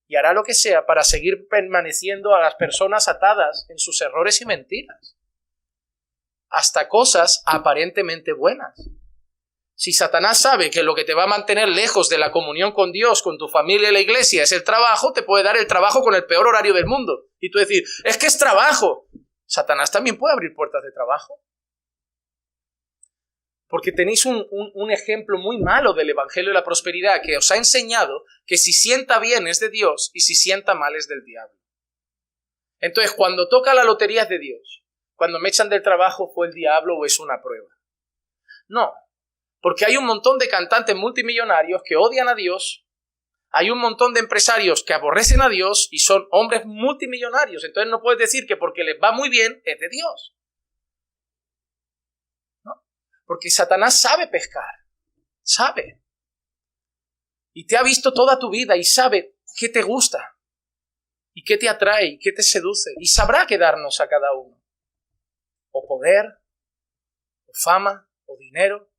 y hará lo que sea para seguir permaneciendo a las personas atadas en sus errores y mentiras, hasta cosas aparentemente buenas. Si Satanás sabe que lo que te va a mantener lejos de la comunión con Dios, con tu familia y la iglesia es el trabajo, te puede dar el trabajo con el peor horario del mundo. Y tú decir, es que es trabajo. Satanás también puede abrir puertas de trabajo. Porque tenéis un ejemplo muy malo del Evangelio de la Prosperidad que os ha enseñado que si sienta bien es de Dios y si sienta mal es del diablo. Entonces, cuando toca la lotería es de Dios. Cuando me echan del trabajo fue el diablo o es una prueba. No. Porque hay un montón de cantantes multimillonarios que odian a Dios, hay un montón de empresarios que aborrecen a Dios y son hombres multimillonarios. Entonces no puedes decir que porque les va muy bien es de Dios. ¿No? Porque Satanás sabe pescar, sabe. Y te ha visto toda tu vida y sabe qué te gusta, y qué te atrae, y qué te seduce. Y sabrá qué darnos a cada uno. O poder, o fama, o dinero.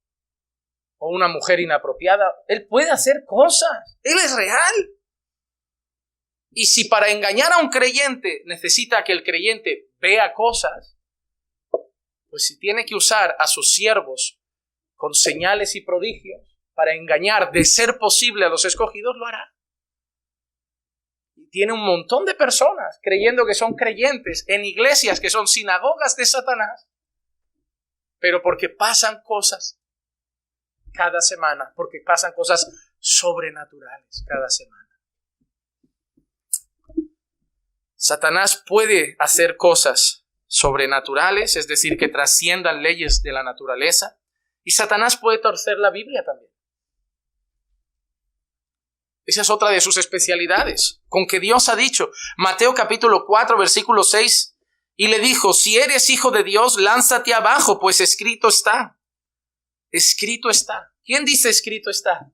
O una mujer inapropiada. Él puede hacer cosas. Él es real. Y si para engañar a un creyente necesita que el creyente vea cosas, pues si tiene que usar a sus siervos con señales y prodigios para engañar, de ser posible, a los escogidos, lo hará. Y tiene un montón de personas creyendo que son creyentes en iglesias que son sinagogas de Satanás, pero porque pasan cosas cada semana, porque pasan cosas sobrenaturales cada semana. Satanás puede hacer cosas sobrenaturales, es decir, que trasciendan leyes de la naturaleza, y Satanás puede torcer la Biblia también. Esa es otra de sus especialidades, con que Dios ha dicho, Mateo capítulo 4, versículo 6, y le dijo, si eres hijo de Dios, lánzate abajo, pues escrito está. Escrito está. ¿Quién dice escrito está?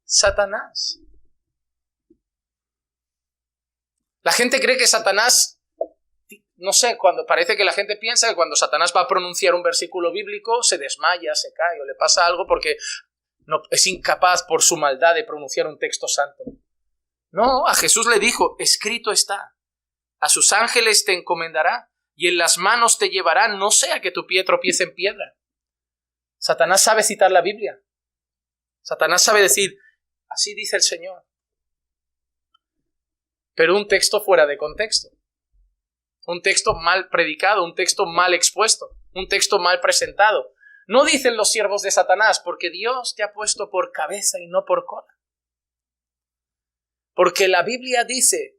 Satanás. La gente cree que Satanás, no sé, cuando parece que la gente piensa que cuando Satanás va a pronunciar un versículo bíblico se desmaya, se cae o le pasa algo porque no, es incapaz por su maldad de pronunciar un texto santo. No, a Jesús le dijo, escrito está. A sus ángeles te encomendará y en las manos te llevarán, no sea que tu pie tropiece en piedra. Satanás sabe citar la Biblia. Satanás sabe decir, así dice el Señor. Pero un texto fuera de contexto. Un texto mal predicado, un texto mal expuesto, un texto mal presentado. No dicen los siervos de Satanás, porque Dios te ha puesto por cabeza y no por cola. Porque la Biblia dice,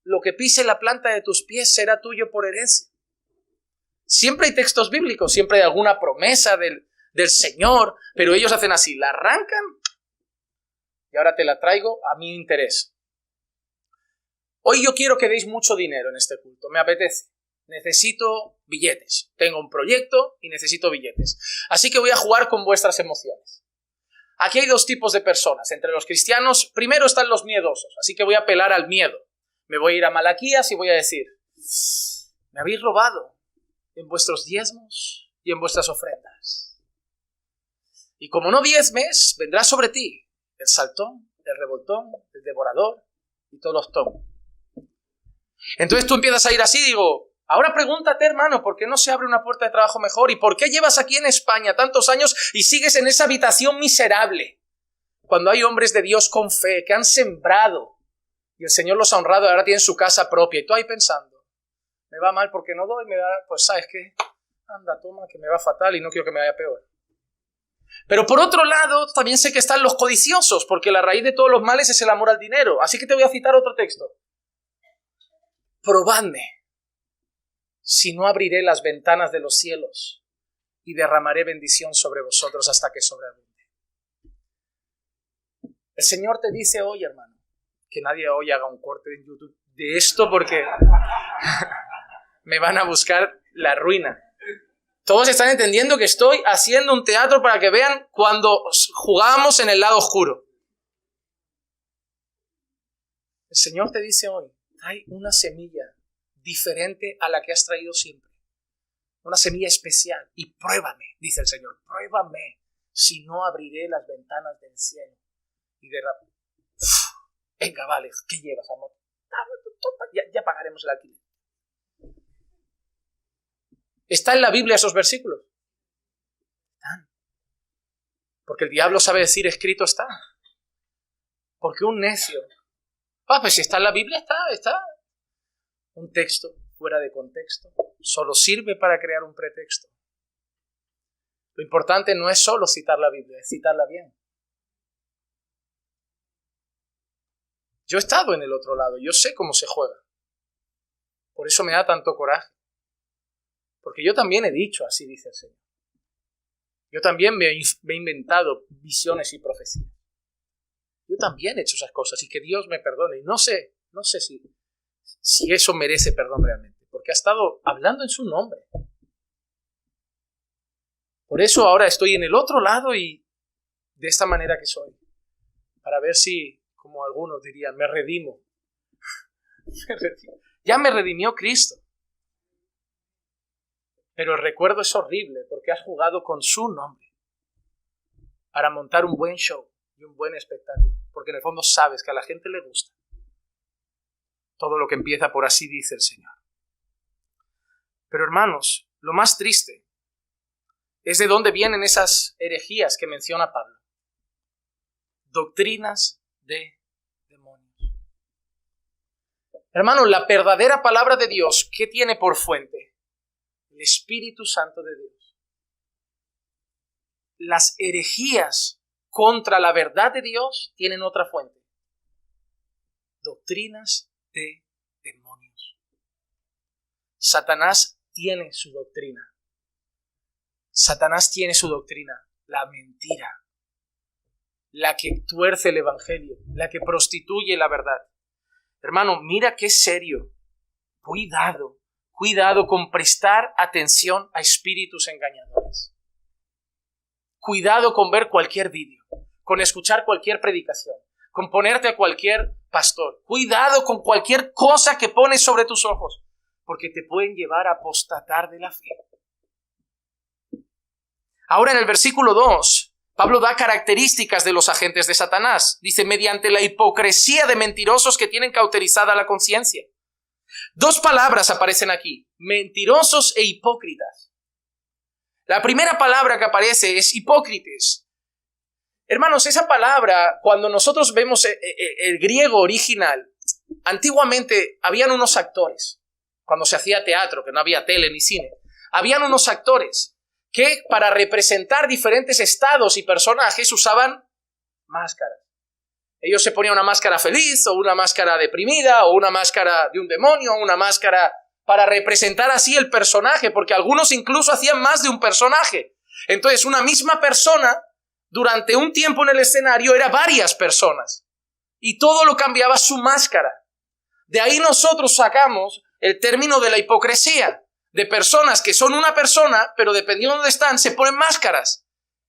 lo que pise la planta de tus pies será tuyo por herencia. Siempre hay textos bíblicos, siempre hay alguna promesa del Señor, pero ellos hacen así, la arrancan y ahora te la traigo a mi interés. Hoy yo quiero que deis mucho dinero en este culto, me apetece. Necesito billetes, tengo un proyecto y necesito billetes. Así que voy a jugar con vuestras emociones. Aquí hay dos tipos de personas. Entre los cristianos, primero están los miedosos, así que voy a apelar al miedo. Me voy a ir a Malaquías y voy a decir, me habéis robado en vuestros diezmos y en vuestras ofrendas. Y como no diezmes, vendrá sobre ti el saltón, el revoltón, el devorador y todos los tomos. Entonces tú empiezas a ir así, digo, ahora pregúntate, hermano, ¿por qué no se abre una puerta de trabajo mejor? ¿Y por qué llevas aquí en España tantos años y sigues en esa habitación miserable? Cuando hay hombres de Dios con fe que han sembrado y el Señor los ha honrado y ahora tienen su casa propia y tú ahí pensando, me va mal porque no doy, pues ¿sabes qué? Anda, toma, que me va fatal y no quiero que me vaya peor. Pero por otro lado, también sé que están los codiciosos, porque la raíz de todos los males es el amor al dinero. Así que te voy a citar otro texto. Probadme, si no abriré las ventanas de los cielos y derramaré bendición sobre vosotros hasta que sobreabunde. El Señor te dice hoy, hermano, que nadie hoy haga un corte en YouTube de esto porque me van a buscar la ruina. Todos están entendiendo que estoy haciendo un teatro para que vean cuando jugamos en el lado oscuro. El Señor te dice hoy, hay una semilla diferente a la que has traído siempre. Una semilla especial. Y pruébame, dice el Señor, pruébame, si no abriré las ventanas del cielo. Y de repente, venga, vale, ¿qué llevas, amor? Ya pagaremos el alquiler. ¿Está en la Biblia esos versículos? Están. Porque el diablo sabe decir, escrito está. Porque un necio, pues si está en la Biblia, está. Un texto fuera de contexto solo sirve para crear un pretexto. Lo importante no es solo citar la Biblia, es citarla bien. Yo he estado en el otro lado, yo sé cómo se juega. Por eso me da tanto coraje. Porque yo también he dicho, así dice el Señor. Yo también me he inventado visiones y profecías. Yo también he hecho esas cosas y que Dios me perdone. Y no sé si eso merece perdón realmente, porque ha estado hablando en su nombre. Por eso ahora estoy en el otro lado y de esta manera que soy, para ver si, como algunos dirían, me redimo. Ya me redimió Cristo. Pero el recuerdo es horrible porque has jugado con su nombre para montar un buen show y un buen espectáculo, porque en el fondo sabes que a la gente le gusta todo lo que empieza por así dice el Señor. Pero hermanos, lo más triste es de dónde vienen esas herejías que menciona Pablo. Doctrinas de demonios. Hermanos, la verdadera palabra de Dios, ¿qué tiene por fuente? El Espíritu Santo de Dios. Las herejías contra la verdad de Dios tienen otra fuente. Doctrinas de demonios. Satanás tiene su doctrina. Satanás tiene su doctrina, la mentira, la que tuerce el evangelio, la que prostituye la verdad. Hermano, mira qué serio. Cuidado con prestar atención a espíritus engañadores. Cuidado con ver cualquier vídeo, con escuchar cualquier predicación, con ponerte a cualquier pastor. Cuidado con cualquier cosa que pones sobre tus ojos, porque te pueden llevar a apostatar de la fe. Ahora en el versículo 2, Pablo da características de los agentes de Satanás. Dice, mediante la hipocresía de mentirosos que tienen cauterizada la conciencia. Dos palabras aparecen aquí, mentirosos e hipócritas. La primera palabra que aparece es hipócritas. Hermanos, esa palabra, cuando nosotros vemos el griego original, antiguamente habían unos actores, cuando se hacía teatro, que no había tele ni cine, habían unos actores que para representar diferentes estados y personajes usaban máscaras. Ellos se ponían una máscara feliz, o una máscara deprimida, o una máscara de un demonio, o una máscara para representar así el personaje, porque algunos incluso hacían más de un personaje. Entonces, una misma persona, durante un tiempo en el escenario, era varias personas. Y todo lo cambiaba su máscara. De ahí nosotros sacamos el término de la hipocresía, de personas que son una persona, pero dependiendo de dónde están, se ponen máscaras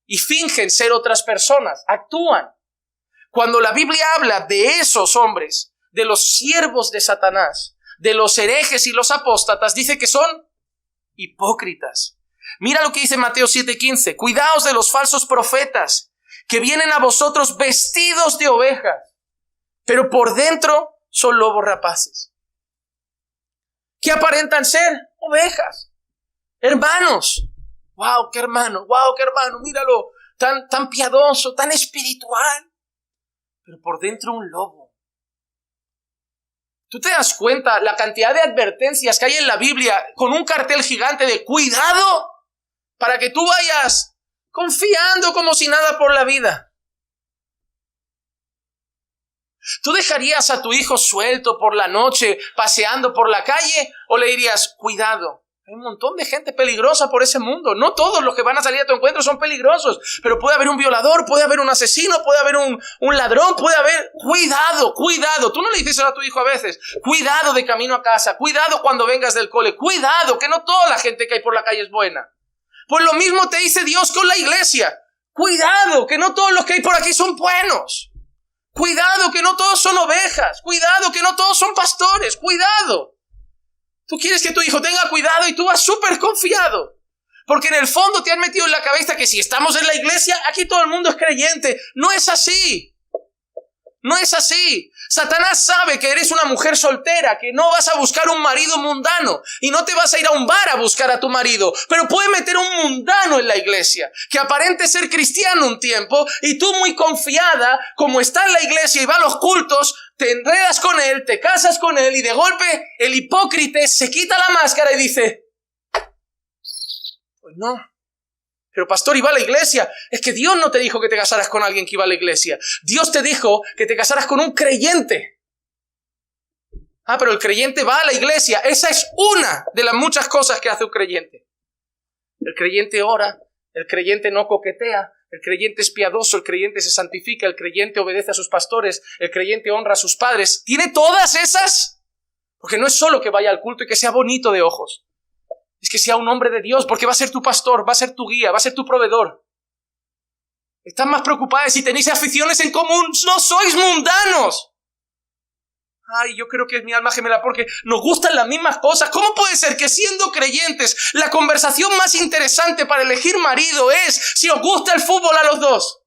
y fingen ser otras personas, actúan. Cuando la Biblia habla de esos hombres, de los siervos de Satanás, de los herejes y los apóstatas, dice que son hipócritas. Mira lo que dice Mateo 7:15. Cuidaos de los falsos profetas que vienen a vosotros vestidos de ovejas, pero por dentro son lobos rapaces. ¿Qué aparentan ser? Ovejas. Hermanos. ¡Wow, qué hermano! ¡Wow, qué hermano! Míralo, tan piadoso, tan espiritual. Pero por dentro un lobo. ¿Tú te das cuenta la cantidad de advertencias que hay en la Biblia con un cartel gigante de cuidado para que tú vayas confiando como si nada por la vida? ¿Tú dejarías a tu hijo suelto por la noche paseando por la calle o le dirías cuidado? Hay un montón de gente peligrosa por ese mundo. No todos los que van a salir a tu encuentro son peligrosos, pero puede haber un violador, puede haber un asesino, puede haber un ladrón, puede haber... Cuidado. Tú no le dices a tu hijo a veces, cuidado de camino a casa, cuidado cuando vengas del cole, cuidado, que no toda la gente que hay por la calle es buena. Pues lo mismo te dice Dios con la iglesia. Cuidado, que no todos los que hay por aquí son buenos. Cuidado, que no todos son ovejas. Cuidado, que no todos son pastores. Cuidado. Tú quieres que tu hijo tenga cuidado y tú vas súper confiado. Porque en el fondo te han metido en la cabeza que si estamos en la iglesia, aquí todo el mundo es creyente. No es así. No es así. Satanás sabe que eres una mujer soltera, que no vas a buscar un marido mundano y no te vas a ir a un bar a buscar a tu marido, pero puede meter un mundano en la iglesia que aparente ser cristiano un tiempo y tú muy confiada, como está en la iglesia y va a los cultos, te enredas con él, te casas con él y de golpe el hipócrita se quita la máscara y dice, pues no. Pero pastor, iba a la iglesia. Es que Dios no te dijo que te casaras con alguien que iba a la iglesia. Dios te dijo que te casaras con un creyente. Pero el creyente va a la iglesia. Esa es una de las muchas cosas que hace un creyente. El creyente ora, el creyente no coquetea, el creyente es piadoso, el creyente se santifica, el creyente obedece a sus pastores, el creyente honra a sus padres. ¿Tiene todas esas? Porque no es solo que vaya al culto y que sea bonito de ojos. Es que sea un hombre de Dios, porque va a ser tu pastor, va a ser tu guía, va a ser tu proveedor. Están más preocupados si tenéis aficiones en común. No sois mundanos. Yo creo que es mi alma gemela porque nos gustan las mismas cosas. ¿Cómo puede ser que siendo creyentes la conversación más interesante para elegir marido es si os gusta el fútbol a los dos?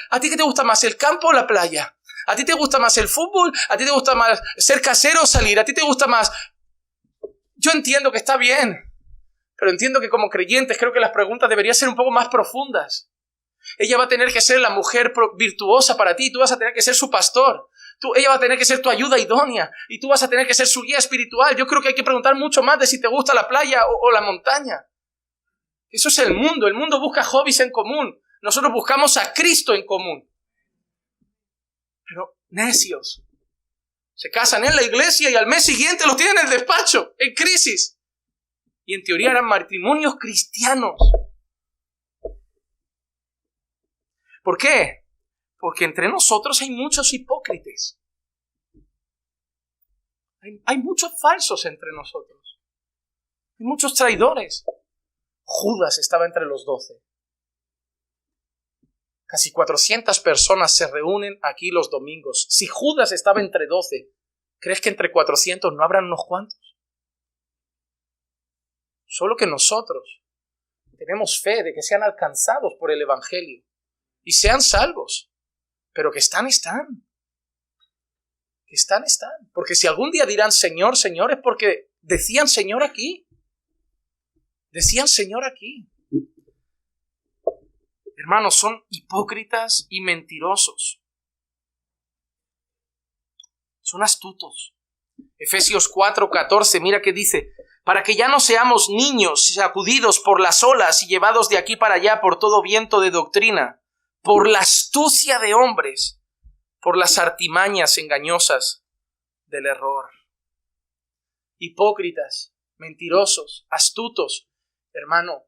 ¿A ti qué te gusta más, el campo o la playa? ¿A ti te gusta más el fútbol? ¿A ti te gusta más ser casero o salir? ¿A ti te gusta más? Yo entiendo que está bien, pero entiendo que como creyentes creo que las preguntas deberían ser un poco más profundas. Ella va a tener que ser la mujer virtuosa para ti, tú vas a tener que ser su pastor. Ella va a tener que ser tu ayuda idónea y tú vas a tener que ser su guía espiritual. Yo creo que hay que preguntar mucho más de si te gusta la playa o la montaña. Eso es el mundo busca hobbies en común. Nosotros buscamos a Cristo en común. Pero necios. Se casan en la iglesia y al mes siguiente los tienen en el despacho, en crisis. Y en teoría eran matrimonios cristianos. ¿Por qué? Porque entre nosotros hay muchos hipócritas. Hay muchos falsos entre nosotros. Hay muchos traidores. Judas estaba entre los 12. Casi 400 personas se reúnen aquí los domingos. Si Judas estaba entre 12, ¿crees que entre 400 no habrán unos cuantos? Solo que nosotros tenemos fe de que sean alcanzados por el Evangelio y sean salvos. Pero que están. Que están. Porque si algún día dirán Señor, Señor, es porque decían Señor aquí. Decían Señor aquí. Hermanos, son hipócritas y mentirosos. Son astutos. Efesios 4:14, mira qué dice. Para que ya no seamos niños sacudidos por las olas y llevados de aquí para allá por todo viento de doctrina, por la astucia de hombres, por las artimañas engañosas del error. Hipócritas, mentirosos, astutos. Hermano,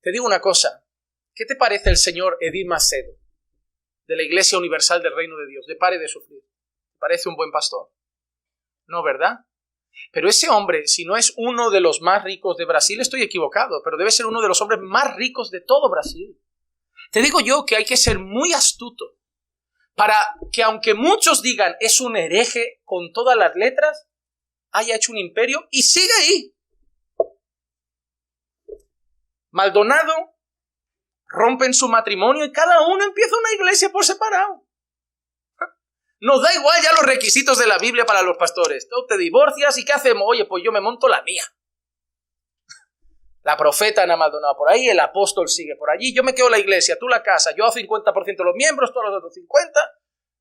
te digo una cosa. ¿Qué te parece el señor Edir Macedo, de la Iglesia Universal del Reino de Dios, de Pare de Sufrir? ¿Te parece un buen pastor? No, ¿verdad? Pero ese hombre, si no es uno de los más ricos de Brasil, estoy equivocado, pero debe ser uno de los hombres más ricos de todo Brasil. Te digo yo que hay que ser muy astuto para que, aunque muchos digan es un hereje con todas las letras, haya hecho un imperio y sigue ahí. Maldonado rompen su matrimonio y cada uno empieza una iglesia por separado. Nos da igual ya los requisitos de la Biblia para los pastores. Tú te divorcias y ¿qué hacemos? Oye, pues yo me monto la mía. La profeta Ana Maldonado por ahí, el apóstol sigue por allí, yo me quedo en la iglesia, tú la casa, yo a 50% de los miembros, todos los otros 50%,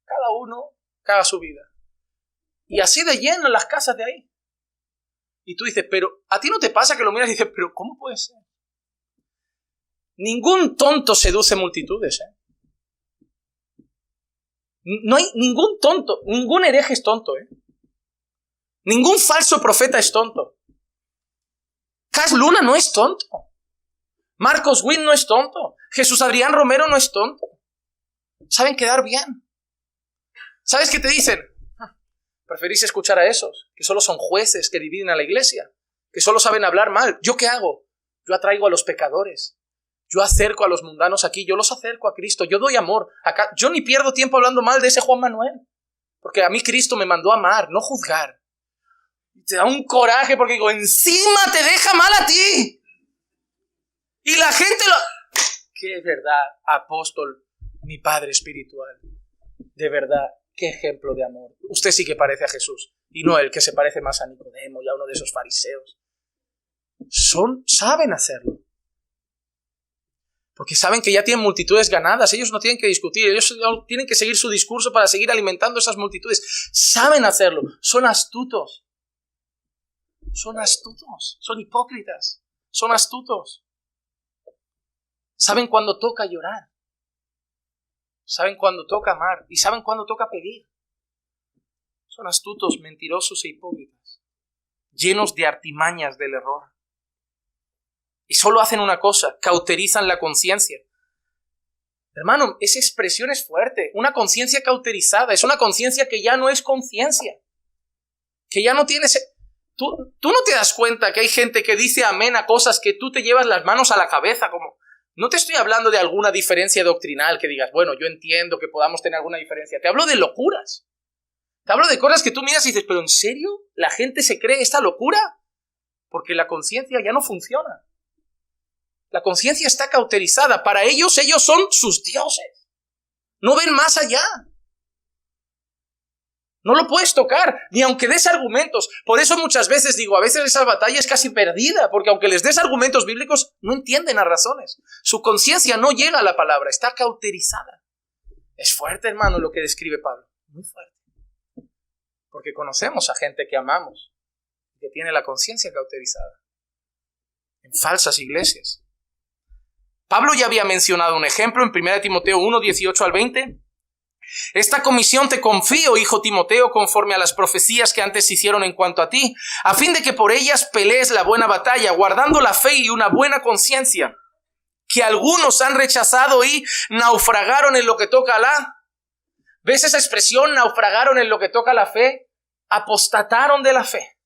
cada uno caga su vida. Y así de lleno las casas de ahí. Y tú dices, pero ¿a ti no te pasa que lo miras y dices, pero ¿cómo puede ser? Ningún tonto seduce multitudes, No hay ningún tonto, ningún hereje es tonto, Ningún falso profeta es tonto. Cas Luna no es tonto. Marcos Witt no es tonto. Jesús Adrián Romero no es tonto. Saben quedar bien. ¿Sabes qué te dicen? Preferís escuchar a esos, que solo son jueces que dividen a la iglesia, que solo saben hablar mal. ¿Yo qué hago? Yo atraigo a los pecadores. Yo acerco a los mundanos aquí, yo los acerco a Cristo, yo doy amor. Acá, yo ni pierdo tiempo hablando mal de ese Juan Manuel, porque a mí Cristo me mandó a amar, no juzgar. Te da un coraje porque digo, encima te deja mal a ti. Y la gente lo... Que es verdad, apóstol, mi padre espiritual. De verdad, qué ejemplo de amor. Usted sí que parece a Jesús, y no el que se parece más a Nicodemo y a uno de esos fariseos. Saben hacerlo. Porque saben que ya tienen multitudes ganadas, ellos no tienen que discutir, ellos tienen que seguir su discurso para seguir alimentando esas multitudes. Saben hacerlo, son astutos. Son astutos, son hipócritas, son astutos. Saben cuándo toca llorar, saben cuándo toca amar y saben cuándo toca pedir. Son astutos, mentirosos e hipócritas, llenos de artimañas del error. Y solo hacen una cosa, cauterizan la conciencia. Hermano, esa expresión es fuerte. Una conciencia cauterizada, es una conciencia que ya no es conciencia. Que ya no tiene... Tú no te das cuenta que hay gente que dice amén a cosas que tú te llevas las manos a la cabeza, como... No te estoy hablando de alguna diferencia doctrinal que digas, bueno, yo entiendo que podamos tener alguna diferencia. Te hablo de locuras. Te hablo de cosas que tú miras y dices, ¿pero en serio? ¿La gente se cree esta locura? Porque la conciencia ya no funciona. La conciencia está cauterizada. Para ellos son sus dioses. No ven más allá. No lo puedes tocar, ni aunque des argumentos. Por eso muchas veces digo, a veces esa batalla es casi perdida, porque aunque les des argumentos bíblicos, no entienden las razones. Su conciencia no llega a la palabra, está cauterizada. Es fuerte, hermano, lo que describe Pablo. Muy fuerte. Porque conocemos a gente que amamos, que tiene la conciencia cauterizada. En falsas iglesias. Pablo ya había mencionado un ejemplo en 1 Timoteo 1, 18 al 20. Esta comisión te confío, hijo Timoteo, conforme a las profecías que antes se hicieron en cuanto a ti, a fin de que por ellas pelees la buena batalla, guardando la fe y una buena conciencia, que algunos han rechazado y naufragaron en lo que toca a Alá. ¿Ves esa expresión? Naufragaron en lo que toca a la fe, apostataron de la fe.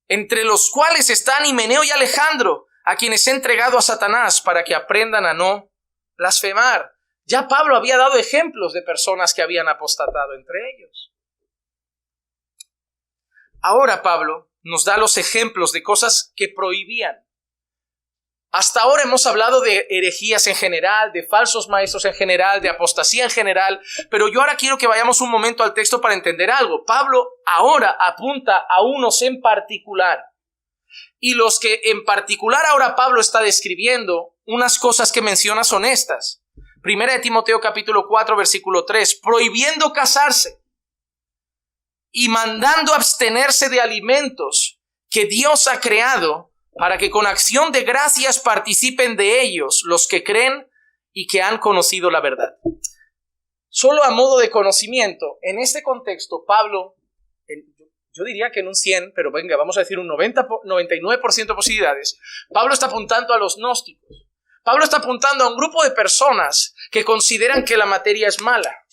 Entre los cuales están Himeneo y Alejandro, a quienes he entregado a Satanás para que aprendan a no blasfemar. Ya Pablo había dado ejemplos de personas que habían apostatado entre ellos. Ahora Pablo nos da los ejemplos de cosas que prohibían. Hasta ahora hemos hablado de herejías en general, de falsos maestros en general, de apostasía en general, pero yo ahora quiero que vayamos un momento al texto para entender algo. Pablo ahora apunta a unos en particular. Y los que en particular ahora Pablo está describiendo, unas cosas que menciona son estas. 1 Timoteo capítulo 4 versículo 3, prohibiendo casarse y mandando abstenerse de alimentos que Dios ha creado para que con acción de gracias participen de ellos los que creen y que han conocido la verdad. Solo a modo de conocimiento, en este contexto Pablo, yo diría que en un 100, pero venga, vamos a decir un 99% de posibilidades, Pablo está apuntando a los gnósticos. Pablo está apuntando a un grupo de personas que consideran que la materia es mala,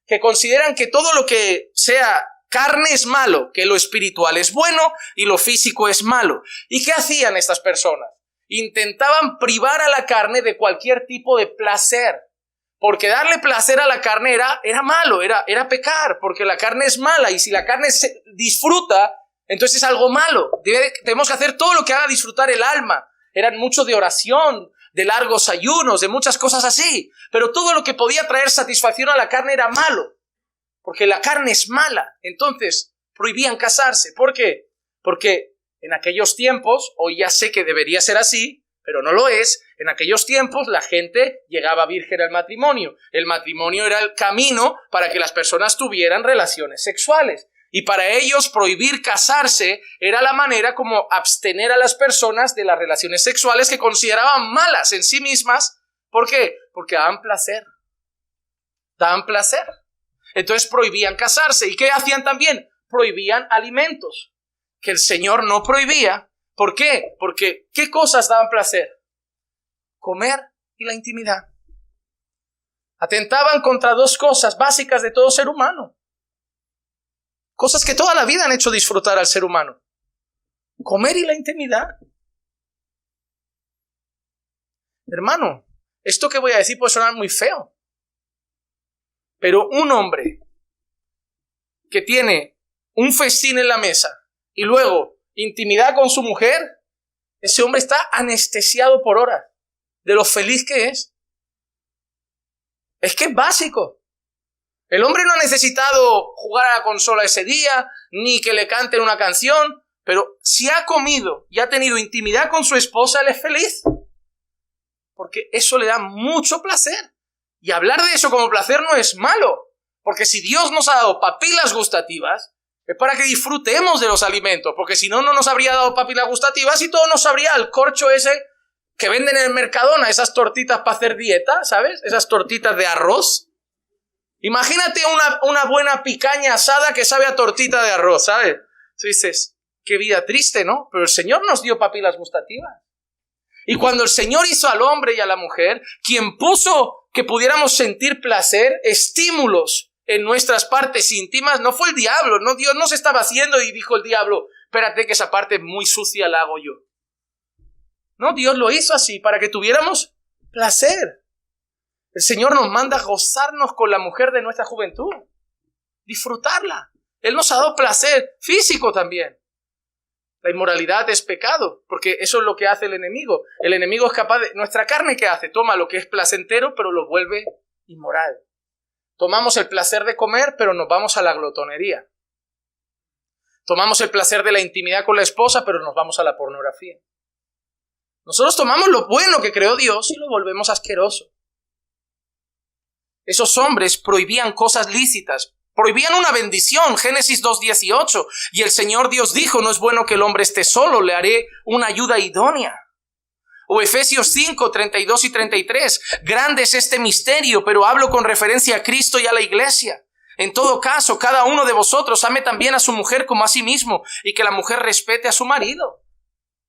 que consideran que todo lo que sea carne es malo, que lo espiritual es bueno y lo físico es malo. ¿Y qué hacían estas personas? Intentaban privar a la carne de cualquier tipo de placer, porque darle placer a la carne era malo, era pecar, porque la carne es mala y si la carne se disfruta, entonces es algo malo. Tenemos que hacer todo lo que haga disfrutar el alma. Eran mucho de oración, de largos ayunos, de muchas cosas así, pero todo lo que podía traer satisfacción a la carne era malo, porque la carne es mala. Entonces prohibían casarse. ¿Por qué? Porque en aquellos tiempos, hoy ya sé que debería ser así, pero no lo es, en aquellos tiempos la gente llegaba virgen al matrimonio. El matrimonio era el camino para que las personas tuvieran relaciones sexuales. Y para ellos prohibir casarse era la manera como abstener a las personas de las relaciones sexuales que consideraban malas en sí mismas. ¿Por qué? Porque daban placer. Daban placer. Entonces prohibían casarse. ¿Y qué hacían también? Prohibían alimentos que el Señor no prohibía. ¿Por qué? Porque ¿qué cosas daban placer? Comer y la intimidad. Atentaban contra dos cosas básicas de todo ser humano. Cosas que toda la vida han hecho disfrutar al ser humano. Comer y la intimidad. Hermano, esto que voy a decir puede sonar muy feo. Pero un hombre que tiene un festín en la mesa y luego intimidad con su mujer, ese hombre está anestesiado por horas de lo feliz que es. Es que es básico. El hombre no ha necesitado jugar a la consola ese día, ni que le canten una canción, pero si ha comido y ha tenido intimidad con su esposa, él es feliz. Porque eso le da mucho placer. Y hablar de eso como placer no es malo. Porque si Dios nos ha dado papilas gustativas, es para que disfrutemos de los alimentos. Porque si no, no nos habría dado papilas gustativas y todo nos sabría al corcho ese que venden en el Mercadona, esas tortitas para hacer dieta, ¿sabes? Esas tortitas de arroz. Imagínate una buena picaña asada que sabe a tortita de arroz, ¿sabes? Tú dices, qué vida triste, ¿no? Pero el Señor nos dio papilas gustativas. Y cuando el Señor hizo al hombre y a la mujer, quien puso que pudiéramos sentir placer, estímulos en nuestras partes íntimas, no fue el diablo, no, Dios no se estaba haciendo y dijo el diablo, espérate que esa parte muy sucia la hago yo. No, Dios lo hizo así para que tuviéramos placer. El Señor nos manda gozarnos con la mujer de nuestra juventud, disfrutarla. Él nos ha dado placer físico también. La inmoralidad es pecado, porque eso es lo que hace el enemigo. El enemigo es capaz de... Nuestra carne, ¿qué hace? Toma lo que es placentero, pero lo vuelve inmoral. Tomamos el placer de comer, pero nos vamos a la glotonería. Tomamos el placer de la intimidad con la esposa, pero nos vamos a la pornografía. Nosotros tomamos lo bueno que creó Dios y lo volvemos asqueroso. Esos hombres prohibían cosas lícitas, prohibían una bendición, Génesis 2:18, y el Señor Dios dijo, no es bueno que el hombre esté solo, le haré una ayuda idónea. O Efesios 5:32 y 33, grande es este misterio, pero hablo con referencia a Cristo y a la iglesia. En todo caso, cada uno de vosotros ame también a su mujer como a sí mismo, y que la mujer respete a su marido.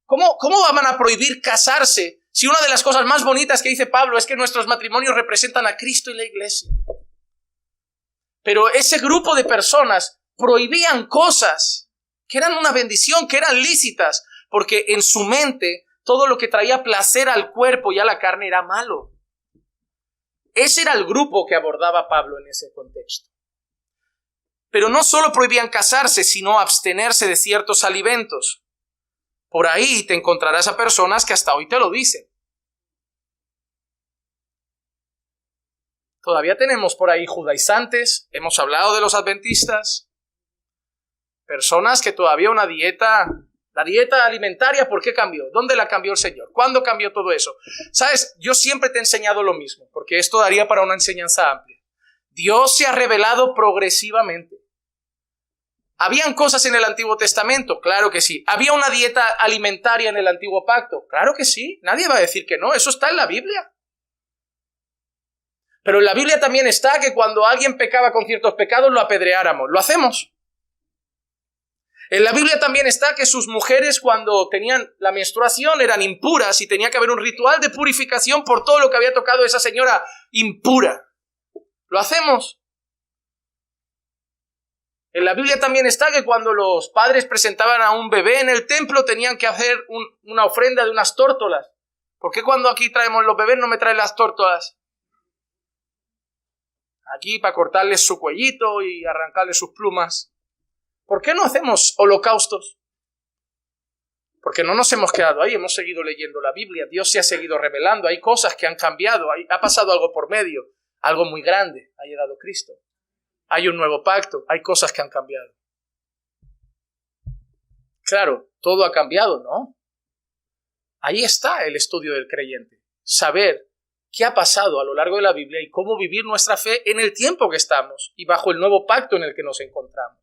¿Cómo van a prohibir casarse si una de las cosas más bonitas que dice Pablo es que nuestros matrimonios representan a Cristo y la iglesia? Pero ese grupo de personas prohibían cosas que eran una bendición, que eran lícitas, porque en su mente todo lo que traía placer al cuerpo y a la carne era malo. Ese era el grupo que abordaba Pablo en ese contexto. Pero no solo prohibían casarse, sino abstenerse de ciertos alimentos. Por ahí te encontrarás a personas que hasta hoy te lo dicen. Todavía tenemos por ahí judaizantes, hemos hablado de los adventistas, personas que todavía la dieta alimentaria, ¿por qué cambió? ¿Dónde la cambió el Señor? ¿Cuándo cambió todo eso? ¿Sabes? Yo siempre te he enseñado lo mismo, porque esto daría para una enseñanza amplia. Dios se ha revelado progresivamente. ¿Habían cosas en el Antiguo Testamento? Claro que sí. ¿Había una dieta alimentaria en el Antiguo Pacto? Claro que sí. Nadie va a decir que no. Eso está en la Biblia. Pero en la Biblia también está que cuando alguien pecaba con ciertos pecados lo apedreáramos. ¿Lo hacemos? En la Biblia también está que sus mujeres cuando tenían la menstruación eran impuras y tenía que haber un ritual de purificación por todo lo que había tocado esa señora impura. ¿Lo hacemos? En la Biblia también está que cuando los padres presentaban a un bebé en el templo tenían que hacer una ofrenda de unas tórtolas. ¿Por qué cuando aquí traemos los bebés no me traen las tórtolas? Aquí para cortarles su cuellito y arrancarles sus plumas. ¿Por qué no hacemos holocaustos? Porque no nos hemos quedado ahí, hemos seguido leyendo la Biblia, Dios se ha seguido revelando, hay cosas que han cambiado, ha pasado algo por medio, algo muy grande, ha llegado Cristo. Hay un nuevo pacto, hay cosas que han cambiado. Claro, todo ha cambiado, ¿no? Ahí está el estudio del creyente. Saber qué ha pasado a lo largo de la Biblia y cómo vivir nuestra fe en el tiempo que estamos y bajo el nuevo pacto en el que nos encontramos.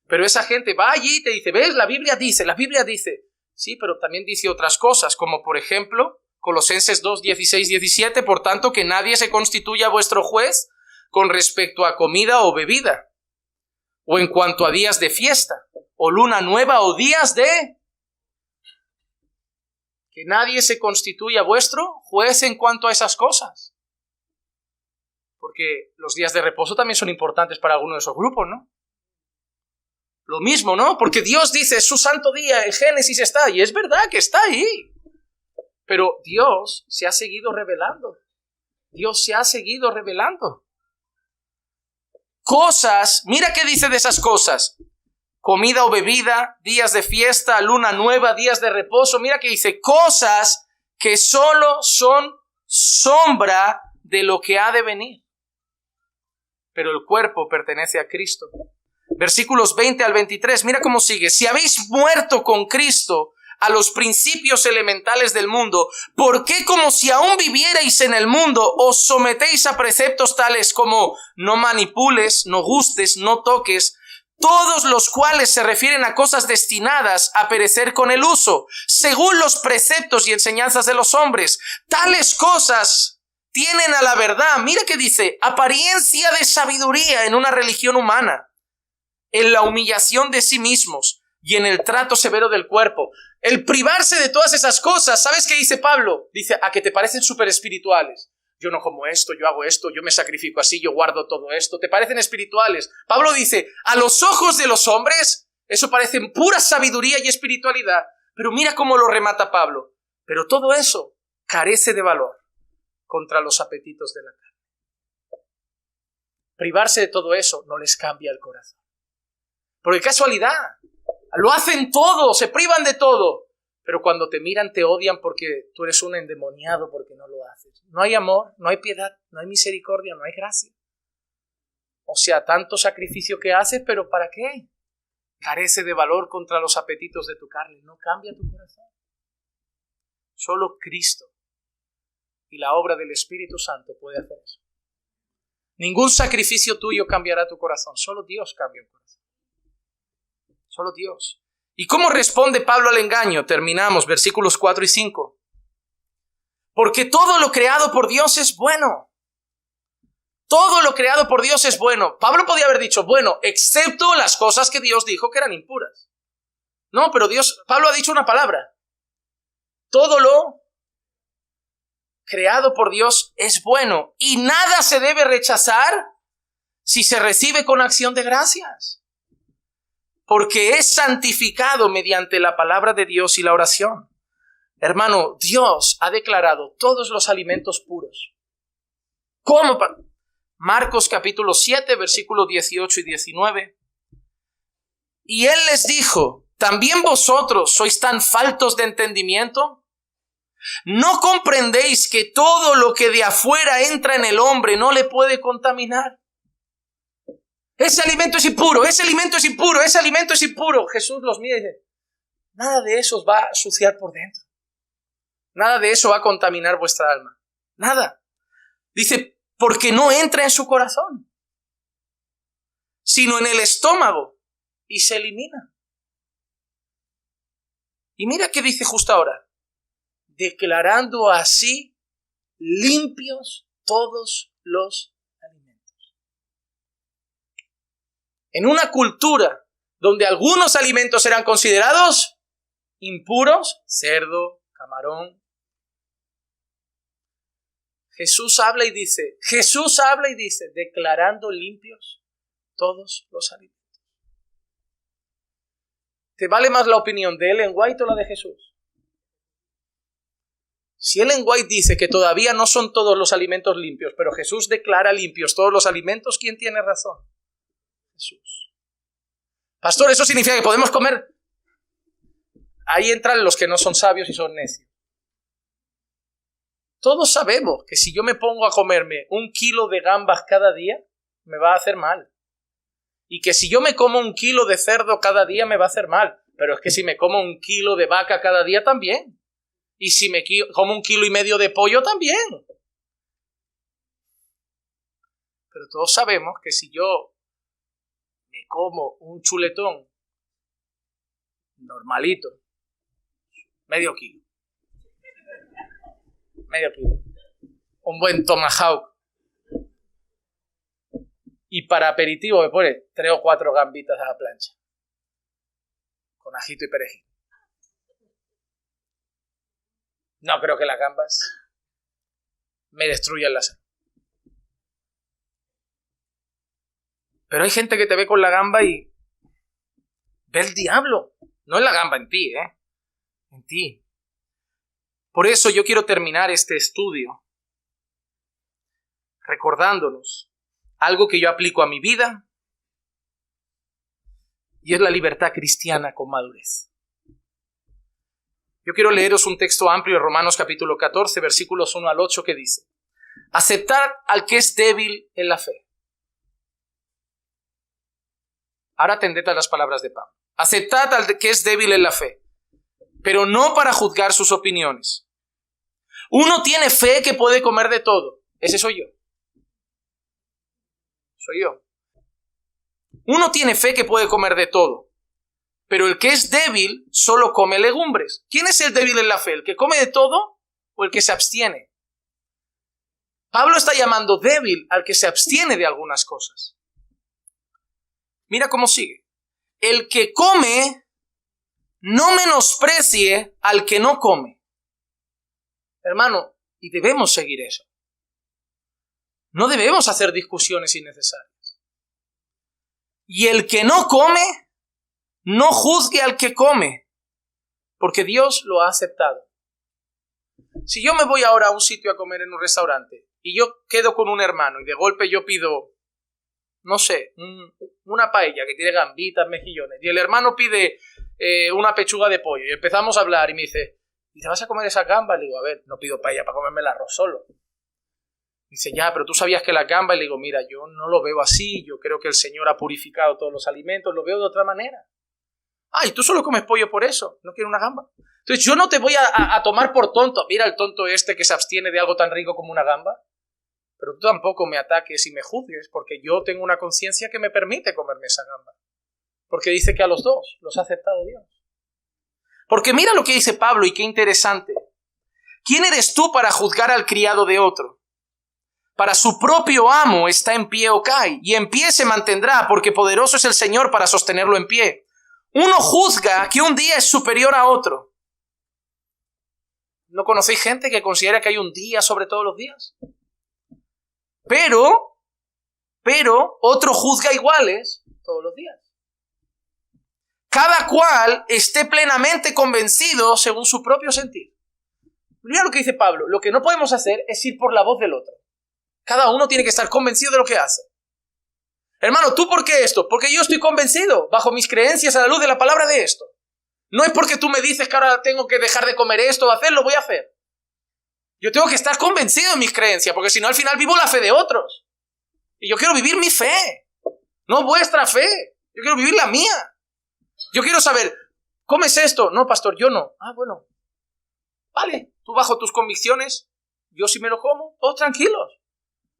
Pero esa gente va allí y te dice, ¿ves? La Biblia dice. Sí, pero también dice otras cosas, como por ejemplo, Colosenses 2, 16, 17, por tanto que nadie se constituya vuestro juez con respecto a comida o bebida, o en cuanto a días de fiesta, o luna nueva, o días de... Que nadie se constituya vuestro juez en cuanto a esas cosas. Porque los días de reposo también son importantes para alguno de esos grupos, ¿no? Lo mismo, ¿no? Porque Dios dice, es su santo día, en Génesis está, y es verdad que está ahí. Pero Dios se ha seguido revelando. Dios se ha seguido revelando. Cosas, mira qué dice de esas cosas. Comida o bebida, días de fiesta, luna nueva, días de reposo. Mira que dice, cosas que solo son sombra de lo que ha de venir. Pero el cuerpo pertenece a Cristo. Versículos 20 al 23, mira cómo sigue. Si habéis muerto con Cristo a los principios elementales del mundo, ¿por qué como si aún vivierais en el mundo os sometéis a preceptos tales como no manipules, no gustes, no toques, todos los cuales se refieren a cosas destinadas a perecer con el uso, según los preceptos y enseñanzas de los hombres? Tales cosas tienen a la verdad, mira que dice, apariencia de sabiduría en una religión humana, en la humillación de sí mismos y en el trato severo del cuerpo. El privarse de todas esas cosas, ¿sabes qué dice Pablo? Dice, a que te parecen súper espirituales. Yo no como esto, yo hago esto, yo me sacrifico así, yo guardo todo esto. ¿Te parecen espirituales? Pablo dice, a los ojos de los hombres, eso parece pura sabiduría y espiritualidad. Pero mira cómo lo remata Pablo. Pero todo eso carece de valor contra los apetitos de la carne. Privarse de todo eso no les cambia el corazón. Porque casualidad, lo hacen todo, se privan de todo, pero cuando te miran te odian porque tú eres un endemoniado porque no lo haces. No hay amor, no hay piedad, no hay misericordia, no hay gracia. O sea, tanto sacrificio que haces, pero ¿para qué? Carece de valor contra los apetitos de tu carne, no cambia tu corazón. Solo Cristo y la obra del Espíritu Santo puede hacer eso. Ningún sacrificio tuyo cambiará tu corazón, solo Dios cambia un corazón. Solo Dios. ¿Y cómo responde Pablo al engaño? Terminamos, versículos 4 y 5. Porque todo lo creado por Dios es bueno. Todo lo creado por Dios es bueno. Pablo podía haber dicho, bueno, excepto las cosas que Dios dijo que eran impuras. No, pero Pablo ha dicho una palabra. Todo lo creado por Dios es bueno. Y nada se debe rechazar si se recibe con acción de gracias. Porque es santificado mediante la palabra de Dios y la oración. Hermano, Dios ha declarado todos los alimentos puros. ¿Cómo? Marcos capítulo 7, versículos 18 y 19. Y Él les dijo, ¿también vosotros sois tan faltos de entendimiento? ¿No comprendéis que todo lo que de afuera entra en el hombre no le puede contaminar? Ese alimento es impuro, ese alimento es impuro, ese alimento es impuro. Jesús los mira y dice, nada de eso os va a suciar por dentro. Nada de eso va a contaminar vuestra alma. Nada. Dice, porque no entra en su corazón, sino en el estómago y se elimina. Y mira qué dice justo ahora. Declarando así limpios todos los en una cultura donde algunos alimentos eran considerados impuros, cerdo, camarón. Jesús habla y dice, declarando limpios todos los alimentos. ¿Te vale más la opinión de Ellen White o la de Jesús? Si Ellen White dice que todavía no son todos los alimentos limpios, pero Jesús declara limpios todos los alimentos, ¿quién tiene razón? Jesús. Pastor, ¿eso significa que podemos comer? Ahí entran los que no son sabios y son necios. Todos sabemos que si yo me pongo a comerme 1 kilo de gambas cada día, me va a hacer mal. Y que si yo me como 1 kilo de cerdo cada día, me va a hacer mal. Pero es que si me como 1 kilo de vaca cada día, también. Y si me como 1,5 kilos de pollo, también. Pero todos sabemos que si yo me como un chuletón normalito, medio kilo, un buen tomahawk, y para aperitivo me pone 3 o 4 gambitas a la plancha, con ajito y perejil. No creo que las gambas me destruyan la salud. Pero hay gente que te ve con la gamba y Ve el diablo. No en la gamba, en ti, en ti. Por eso yo quiero terminar este estudio recordándonos algo que yo aplico a mi vida, y es la libertad cristiana con madurez. Yo quiero leeros un texto amplio de Romanos capítulo 14, versículos 1 al 8, que dice: aceptad al que es débil en la fe. Ahora atended a las palabras de Pablo. Aceptad al que es débil en la fe, pero no para juzgar sus opiniones. Uno tiene fe que puede comer de todo. Ese soy yo. Soy yo. Uno tiene fe que puede comer de todo, pero el que es débil solo come legumbres. ¿Quién es el débil en la fe? ¿El que come de todo o el que se abstiene? Pablo está llamando débil al que se abstiene de algunas cosas. Mira cómo sigue. El que come no menosprecie al que no come. Hermano, y debemos seguir eso. No debemos hacer discusiones innecesarias. Y el que no come, no juzgue al que come, porque Dios lo ha aceptado. Si yo me voy ahora a un sitio a comer en un restaurante y yo quedo con un hermano y de golpe yo pido, no sé, una paella que tiene gambitas, mejillones, y el hermano pide una pechuga de pollo, y empezamos a hablar y me dice: ¿y te vas a comer esa gamba? Le digo: a ver, no pido paella para comerme el arroz solo. Dice: ya, pero tú sabías que la gamba. Y le digo: mira, yo no lo veo así, yo creo que el Señor ha purificado todos los alimentos, lo veo de otra manera. Ah, ¿y tú solo comes pollo por eso? ¿No quieres una gamba? Entonces yo no te voy a tomar por tonto. Mira el tonto este que se abstiene de algo tan rico como una gamba. Pero tú tampoco me ataques y me juzgues, porque yo tengo una conciencia que me permite comerme esa gamba. Porque dice que a los dos los ha aceptado Dios. Porque mira lo que dice Pablo, y qué interesante. ¿Quién eres tú para juzgar al criado de otro? Para su propio amo está en pie o cae, y en pie se mantendrá, porque poderoso es el Señor para sostenerlo en pie. Uno juzga que un día es superior a otro. ¿No conocéis gente que considera que hay un día sobre todos los días? Pero otro juzga iguales todos los días. Cada cual esté plenamente convencido según su propio sentir. Mira lo que dice Pablo: lo que no podemos hacer es ir por la voz del otro. Cada uno tiene que estar convencido de lo que hace. Hermano, ¿tú por qué esto? Porque yo estoy convencido, bajo mis creencias, a la luz de la palabra, de esto. No es porque tú me dices que ahora tengo que dejar de comer esto o hacerlo, voy a hacer. Yo tengo que estar convencido de mis creencias, porque si no, al final vivo la fe de otros. Y yo quiero vivir mi fe, no vuestra fe. Yo quiero vivir la mía. Yo quiero saber, ¿comes esto? No, pastor, yo no. Ah, bueno. Vale, tú bajo tus convicciones, yo sí me lo como, todos tranquilos.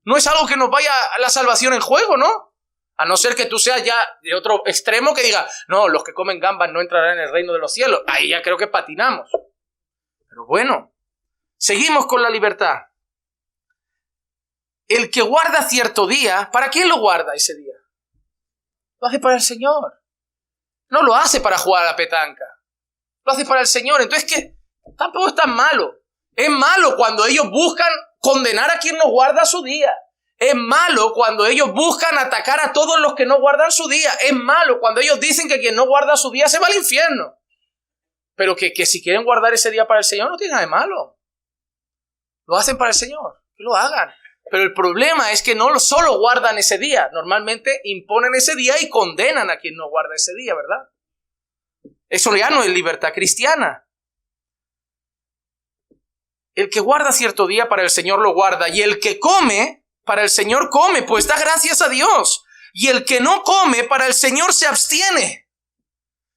No es algo que nos vaya a la salvación en juego, ¿no? A no ser que tú seas ya de otro extremo que diga: no, los que comen gambas no entrarán en el reino de los cielos. Ahí ya creo que patinamos. Pero bueno, seguimos con la libertad. El que guarda cierto día, ¿para quién lo guarda ese día? Lo hace para el Señor. No lo hace para jugar a la petanca. Lo hace para el Señor. Entonces, ¿qué? Tampoco es tan malo. Es malo cuando ellos buscan condenar a quien no guarda su día. Es malo cuando ellos buscan atacar a todos los que no guardan su día. Es malo cuando ellos dicen que quien no guarda su día se va al infierno. Pero que si quieren guardar ese día para el Señor, no tiene nada de malo. Lo hacen para el Señor. Que lo hagan. Pero el problema es que no solo guardan ese día. Normalmente imponen ese día y condenan a quien no guarda ese día, ¿verdad? Eso ya no es libertad cristiana. El que guarda cierto día, para el Señor lo guarda. Y el que come, para el Señor come, pues da gracias a Dios. Y el que no come, para el Señor se abstiene.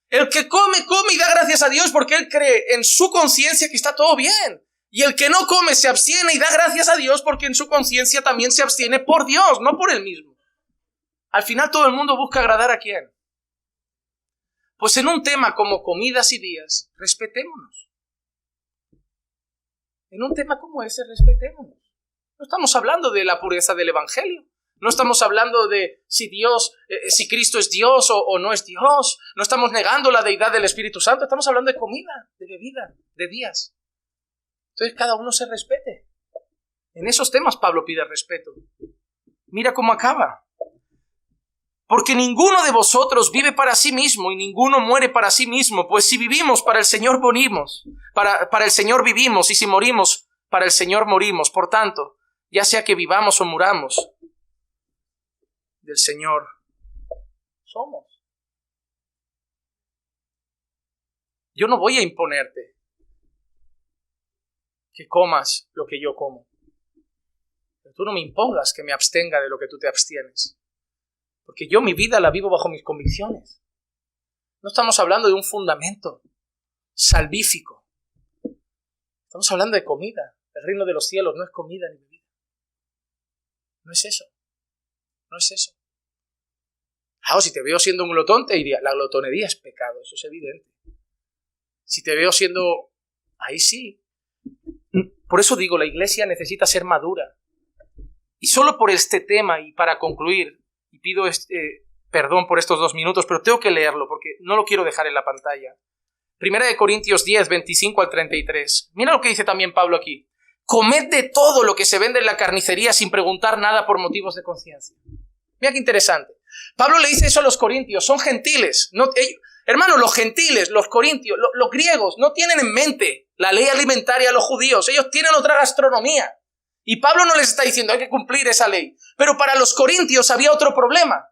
El que come y da gracias a Dios porque él cree en su conciencia que está todo bien. Y el que no come se abstiene y da gracias a Dios porque en su conciencia también se abstiene por Dios, no por él mismo. Al final todo el mundo busca agradar ¿a quién? Pues en un tema como comidas y días, respetémonos. En un tema como ese, respetémonos. No estamos hablando de la pureza del Evangelio. No estamos hablando de si Cristo es Dios o no es Dios. No estamos negando la deidad del Espíritu Santo. Estamos hablando de comida, de bebida, de días. Entonces cada uno se respete. En esos temas Pablo pide respeto. Mira cómo acaba. Porque ninguno de vosotros vive para sí mismo y ninguno muere para sí mismo, pues si vivimos, para el Señor morimos, para el Señor vivimos, y si morimos, para el Señor morimos. Por tanto, ya sea que vivamos o muramos, del Señor somos. Yo no voy a imponerte que comas lo que yo como. Pero tú no me impongas que me abstenga de lo que tú te abstienes. Porque yo mi vida la vivo bajo mis convicciones. No estamos hablando de un fundamento salvífico. Estamos hablando de comida. El reino de los cielos no es comida ni bebida. No es eso. No es eso. Ah, si te veo siendo un glotón, te diría, la glotonería es pecado, eso es evidente. Si te veo siendo... ahí sí. Por eso digo, la iglesia necesita ser madura. Y solo por este tema, y para concluir, y pido perdón por estos 2 minutos, pero tengo que leerlo porque no lo quiero dejar en la pantalla. 1 Corintios 10, 25 al 33. Mira lo que dice también Pablo aquí. Comed de todo lo que se vende en la carnicería sin preguntar nada por motivos de conciencia. Mira qué interesante. Pablo le dice eso a los corintios, son gentiles. Hermanos, los gentiles, los corintios, los griegos no tienen en mente la ley alimentaria de los judíos. Ellos tienen otra gastronomía. Y Pablo no les está diciendo hay que cumplir esa ley. Pero para los corintios había otro problema.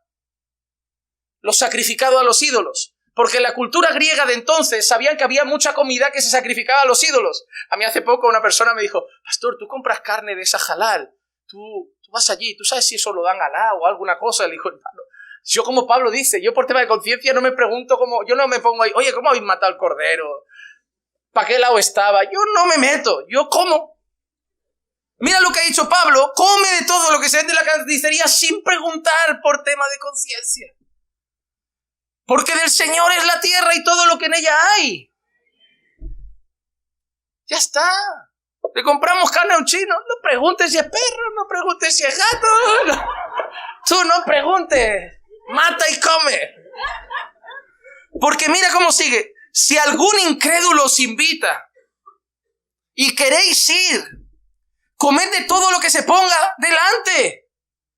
Los sacrificados a los ídolos. Porque en la cultura griega de entonces sabían que había mucha comida que se sacrificaba a los ídolos. A mí hace poco una persona me dijo, pastor, tú compras carne de esa halal. Tú vas allí, tú sabes si eso lo dan halal o alguna cosa. Le dijo, hermano, yo como Pablo dice, yo por tema de conciencia no me pregunto cómo, yo no me pongo ahí, oye, ¿cómo habéis matado al cordero? ¿Para qué lado estaba? Yo no me meto, yo como. Mira lo que ha dicho Pablo, come de todo lo que se vende en la carnicería sin preguntar por tema de conciencia. Porque del Señor es la tierra y todo lo que en ella hay. Ya está. Le compramos carne a un chino, no preguntes si es perro, no preguntes si es gato. No. Tú no preguntes, mata y come. Porque mira cómo sigue. Si algún incrédulo os invita y queréis ir, comed de todo lo que se ponga delante,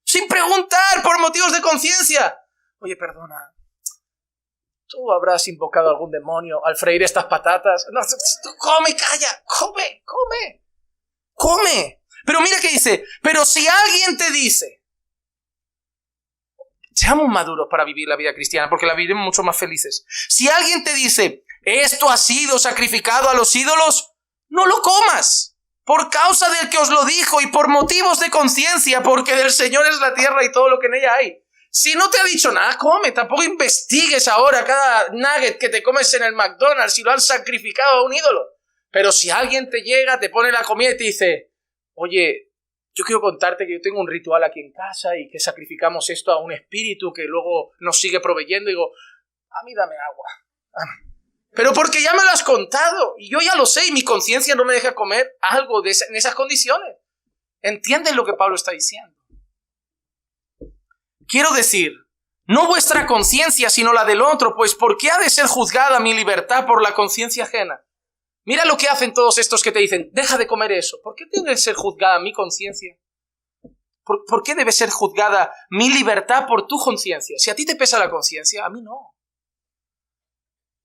sin preguntar por motivos de conciencia. Oye, perdona, ¿tú habrás invocado a algún demonio al freír estas patatas? No, tú come, calla, come. Pero mira que dice, pero si alguien te dice, seamos maduros para vivir la vida cristiana, porque la viviremos mucho más felices. Si alguien te dice, esto ha sido sacrificado a los ídolos, no lo comas, por causa del que os lo dijo y por motivos de conciencia, porque del Señor es la tierra y todo lo que en ella hay. Si no te ha dicho nada, come. Tampoco investigues ahora cada nugget que te comes en el McDonald's si lo han sacrificado a un ídolo. Pero si alguien te llega, te pone la comida y te dice, oye, yo quiero contarte que yo tengo un ritual aquí en casa y que sacrificamos esto a un espíritu que luego nos sigue proveyendo. Y digo, a mí dame agua. Pero porque ya me lo has contado y yo ya lo sé y mi conciencia no me deja comer algo en esas condiciones. ¿Entiendes lo que Pablo está diciendo? Quiero decir, no vuestra conciencia sino la del otro, pues ¿por qué ha de ser juzgada mi libertad por la conciencia ajena? Mira lo que hacen todos estos que te dicen, deja de comer eso. ¿Por qué debe ser juzgada mi conciencia? ¿Por qué debe ser juzgada mi libertad por tu conciencia? Si a ti te pesa la conciencia, a mí no.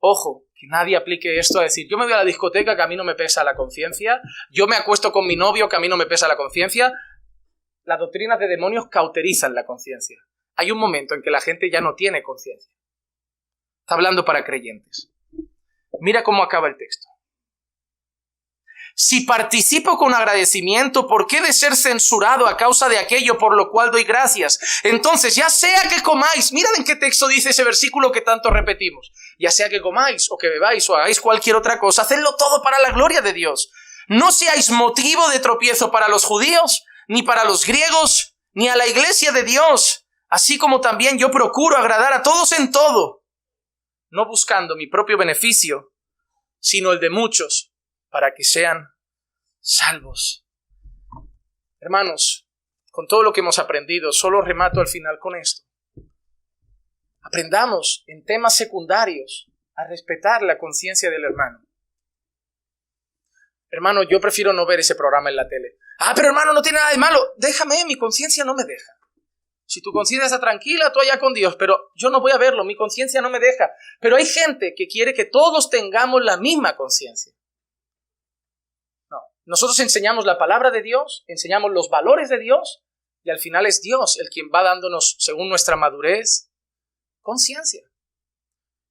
Ojo, que nadie aplique esto a decir, yo me voy a la discoteca que a mí no me pesa la conciencia, yo me acuesto con mi novio que a mí no me pesa la conciencia. Las doctrinas de demonios cauterizan la conciencia. Hay un momento en que la gente ya no tiene conciencia. Está hablando para creyentes. Mira cómo acaba el texto. Si participo con agradecimiento, ¿por qué de ser censurado a causa de aquello por lo cual doy gracias? Entonces, ya sea que comáis, mirad en qué texto dice ese versículo que tanto repetimos, ya sea que comáis o que bebáis o hagáis cualquier otra cosa, hacedlo todo para la gloria de Dios. No seáis motivo de tropiezo para los judíos, ni para los griegos, ni a la iglesia de Dios, así como también yo procuro agradar a todos en todo, no buscando mi propio beneficio, sino el de muchos, para que sean salvos. Hermanos, con todo lo que hemos aprendido, solo remato al final con esto. Aprendamos en temas secundarios a respetar la conciencia del hermano. Hermano, yo prefiero no ver ese programa en la tele. Pero hermano, no tiene nada de malo. Déjame, mi conciencia no me deja. Si tu conciencia está tranquila, tú allá con Dios, pero yo no voy a verlo, mi conciencia no me deja. Pero hay gente que quiere que todos tengamos la misma conciencia. No, nosotros enseñamos la palabra de Dios, enseñamos los valores de Dios, y al final es Dios el quien va dándonos, según nuestra madurez, conciencia.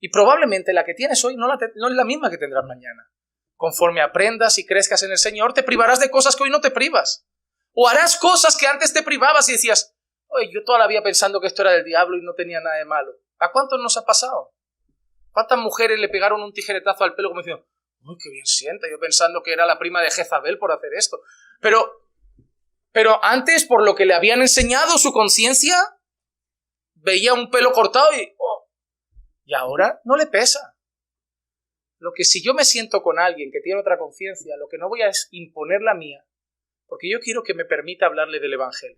Y probablemente la que tienes hoy no es la misma que tendrás mañana. Conforme aprendas y crezcas en el Señor, te privarás de cosas que hoy no te privas. O harás cosas que antes te privabas y decías, oye, yo toda la vida pensando que esto era del diablo y no tenía nada de malo. ¿A cuántos nos ha pasado? ¿Cuántas mujeres le pegaron un tijeretazo al pelo como diciendo, uy, qué bien sienta, yo pensando que era la prima de Jezabel por hacer esto? Pero antes, por lo que le habían enseñado su conciencia, veía un pelo cortado y ahora no le pesa. Lo que si yo me siento con alguien que tiene otra conciencia, lo que no voy a es imponer la mía, porque yo quiero que me permita hablarle del Evangelio.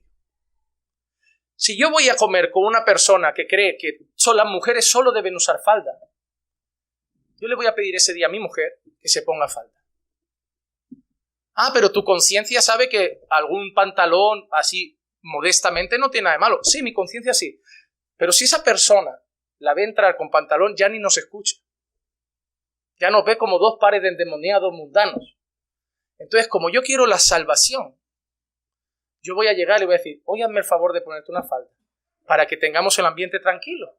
Si yo voy a comer con una persona que cree que las mujeres solo deben usar falda, yo le voy a pedir ese día a mi mujer que se ponga falda. Ah, pero tu conciencia sabe que algún pantalón así modestamente no tiene nada de malo. Sí, mi conciencia sí. Pero si esa persona la ve entrar con pantalón, ya ni nos escucha. Ya nos ve como dos pares de endemoniados mundanos. Entonces, como yo quiero la salvación, yo voy a llegar y le voy a decir, oye, hazme el favor de ponerte una falda para que tengamos el ambiente tranquilo.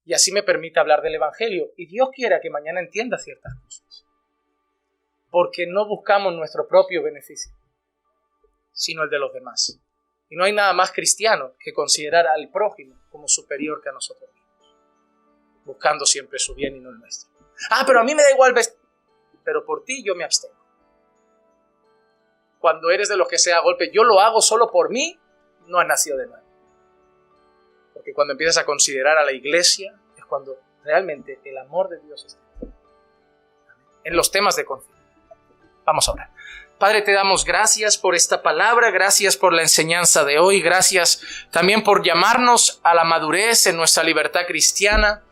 Y así me permite hablar del Evangelio. Y Dios quiera que mañana entienda ciertas cosas. Porque no buscamos nuestro propio beneficio, sino el de los demás. Y no hay nada más cristiano que considerar al prójimo como superior que a nosotros mismos, buscando siempre su bien y no el nuestro. Ah, pero a mí me da igual vestir, pero por ti yo me abstengo. Cuando eres de los que se da golpe, yo lo hago solo por mí, no has nacido de nuevo. Porque cuando empiezas a considerar a la iglesia, es cuando realmente el amor de Dios está en los temas de conciencia. Vamos a orar. Padre, te damos gracias por esta palabra, gracias por la enseñanza de hoy, gracias también por llamarnos a la madurez en nuestra libertad cristiana.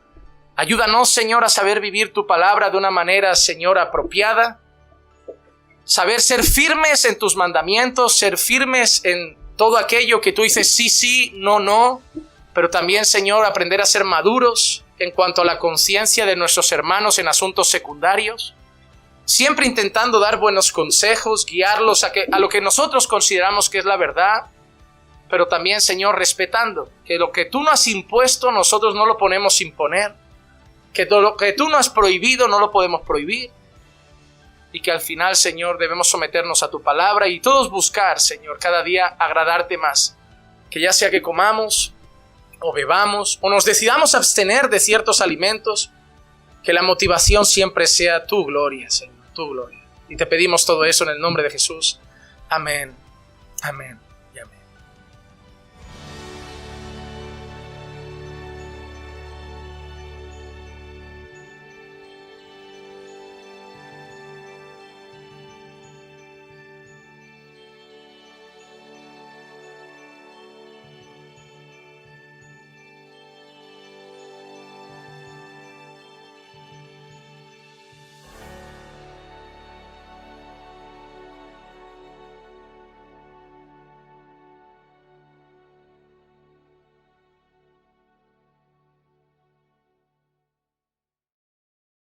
Ayúdanos, Señor, a saber vivir tu palabra de una manera, Señor, apropiada. Saber ser firmes en tus mandamientos, ser firmes en todo aquello que tú dices sí, sí, no, no. Pero también, Señor, aprender a ser maduros en cuanto a la conciencia de nuestros hermanos en asuntos secundarios. Siempre intentando dar buenos consejos, guiarlos a lo que nosotros consideramos que es la verdad. Pero también, Señor, respetando que lo que tú no has impuesto, nosotros no lo ponemos imponer. Que todo lo que tú no has prohibido, no lo podemos prohibir. Y que al final, Señor, debemos someternos a tu palabra y todos buscar, Señor, cada día agradarte más. Que ya sea que comamos o bebamos o nos decidamos abstener de ciertos alimentos, que la motivación siempre sea tu gloria, Señor, tu gloria. Y te pedimos todo eso en el nombre de Jesús. Amén. Amén.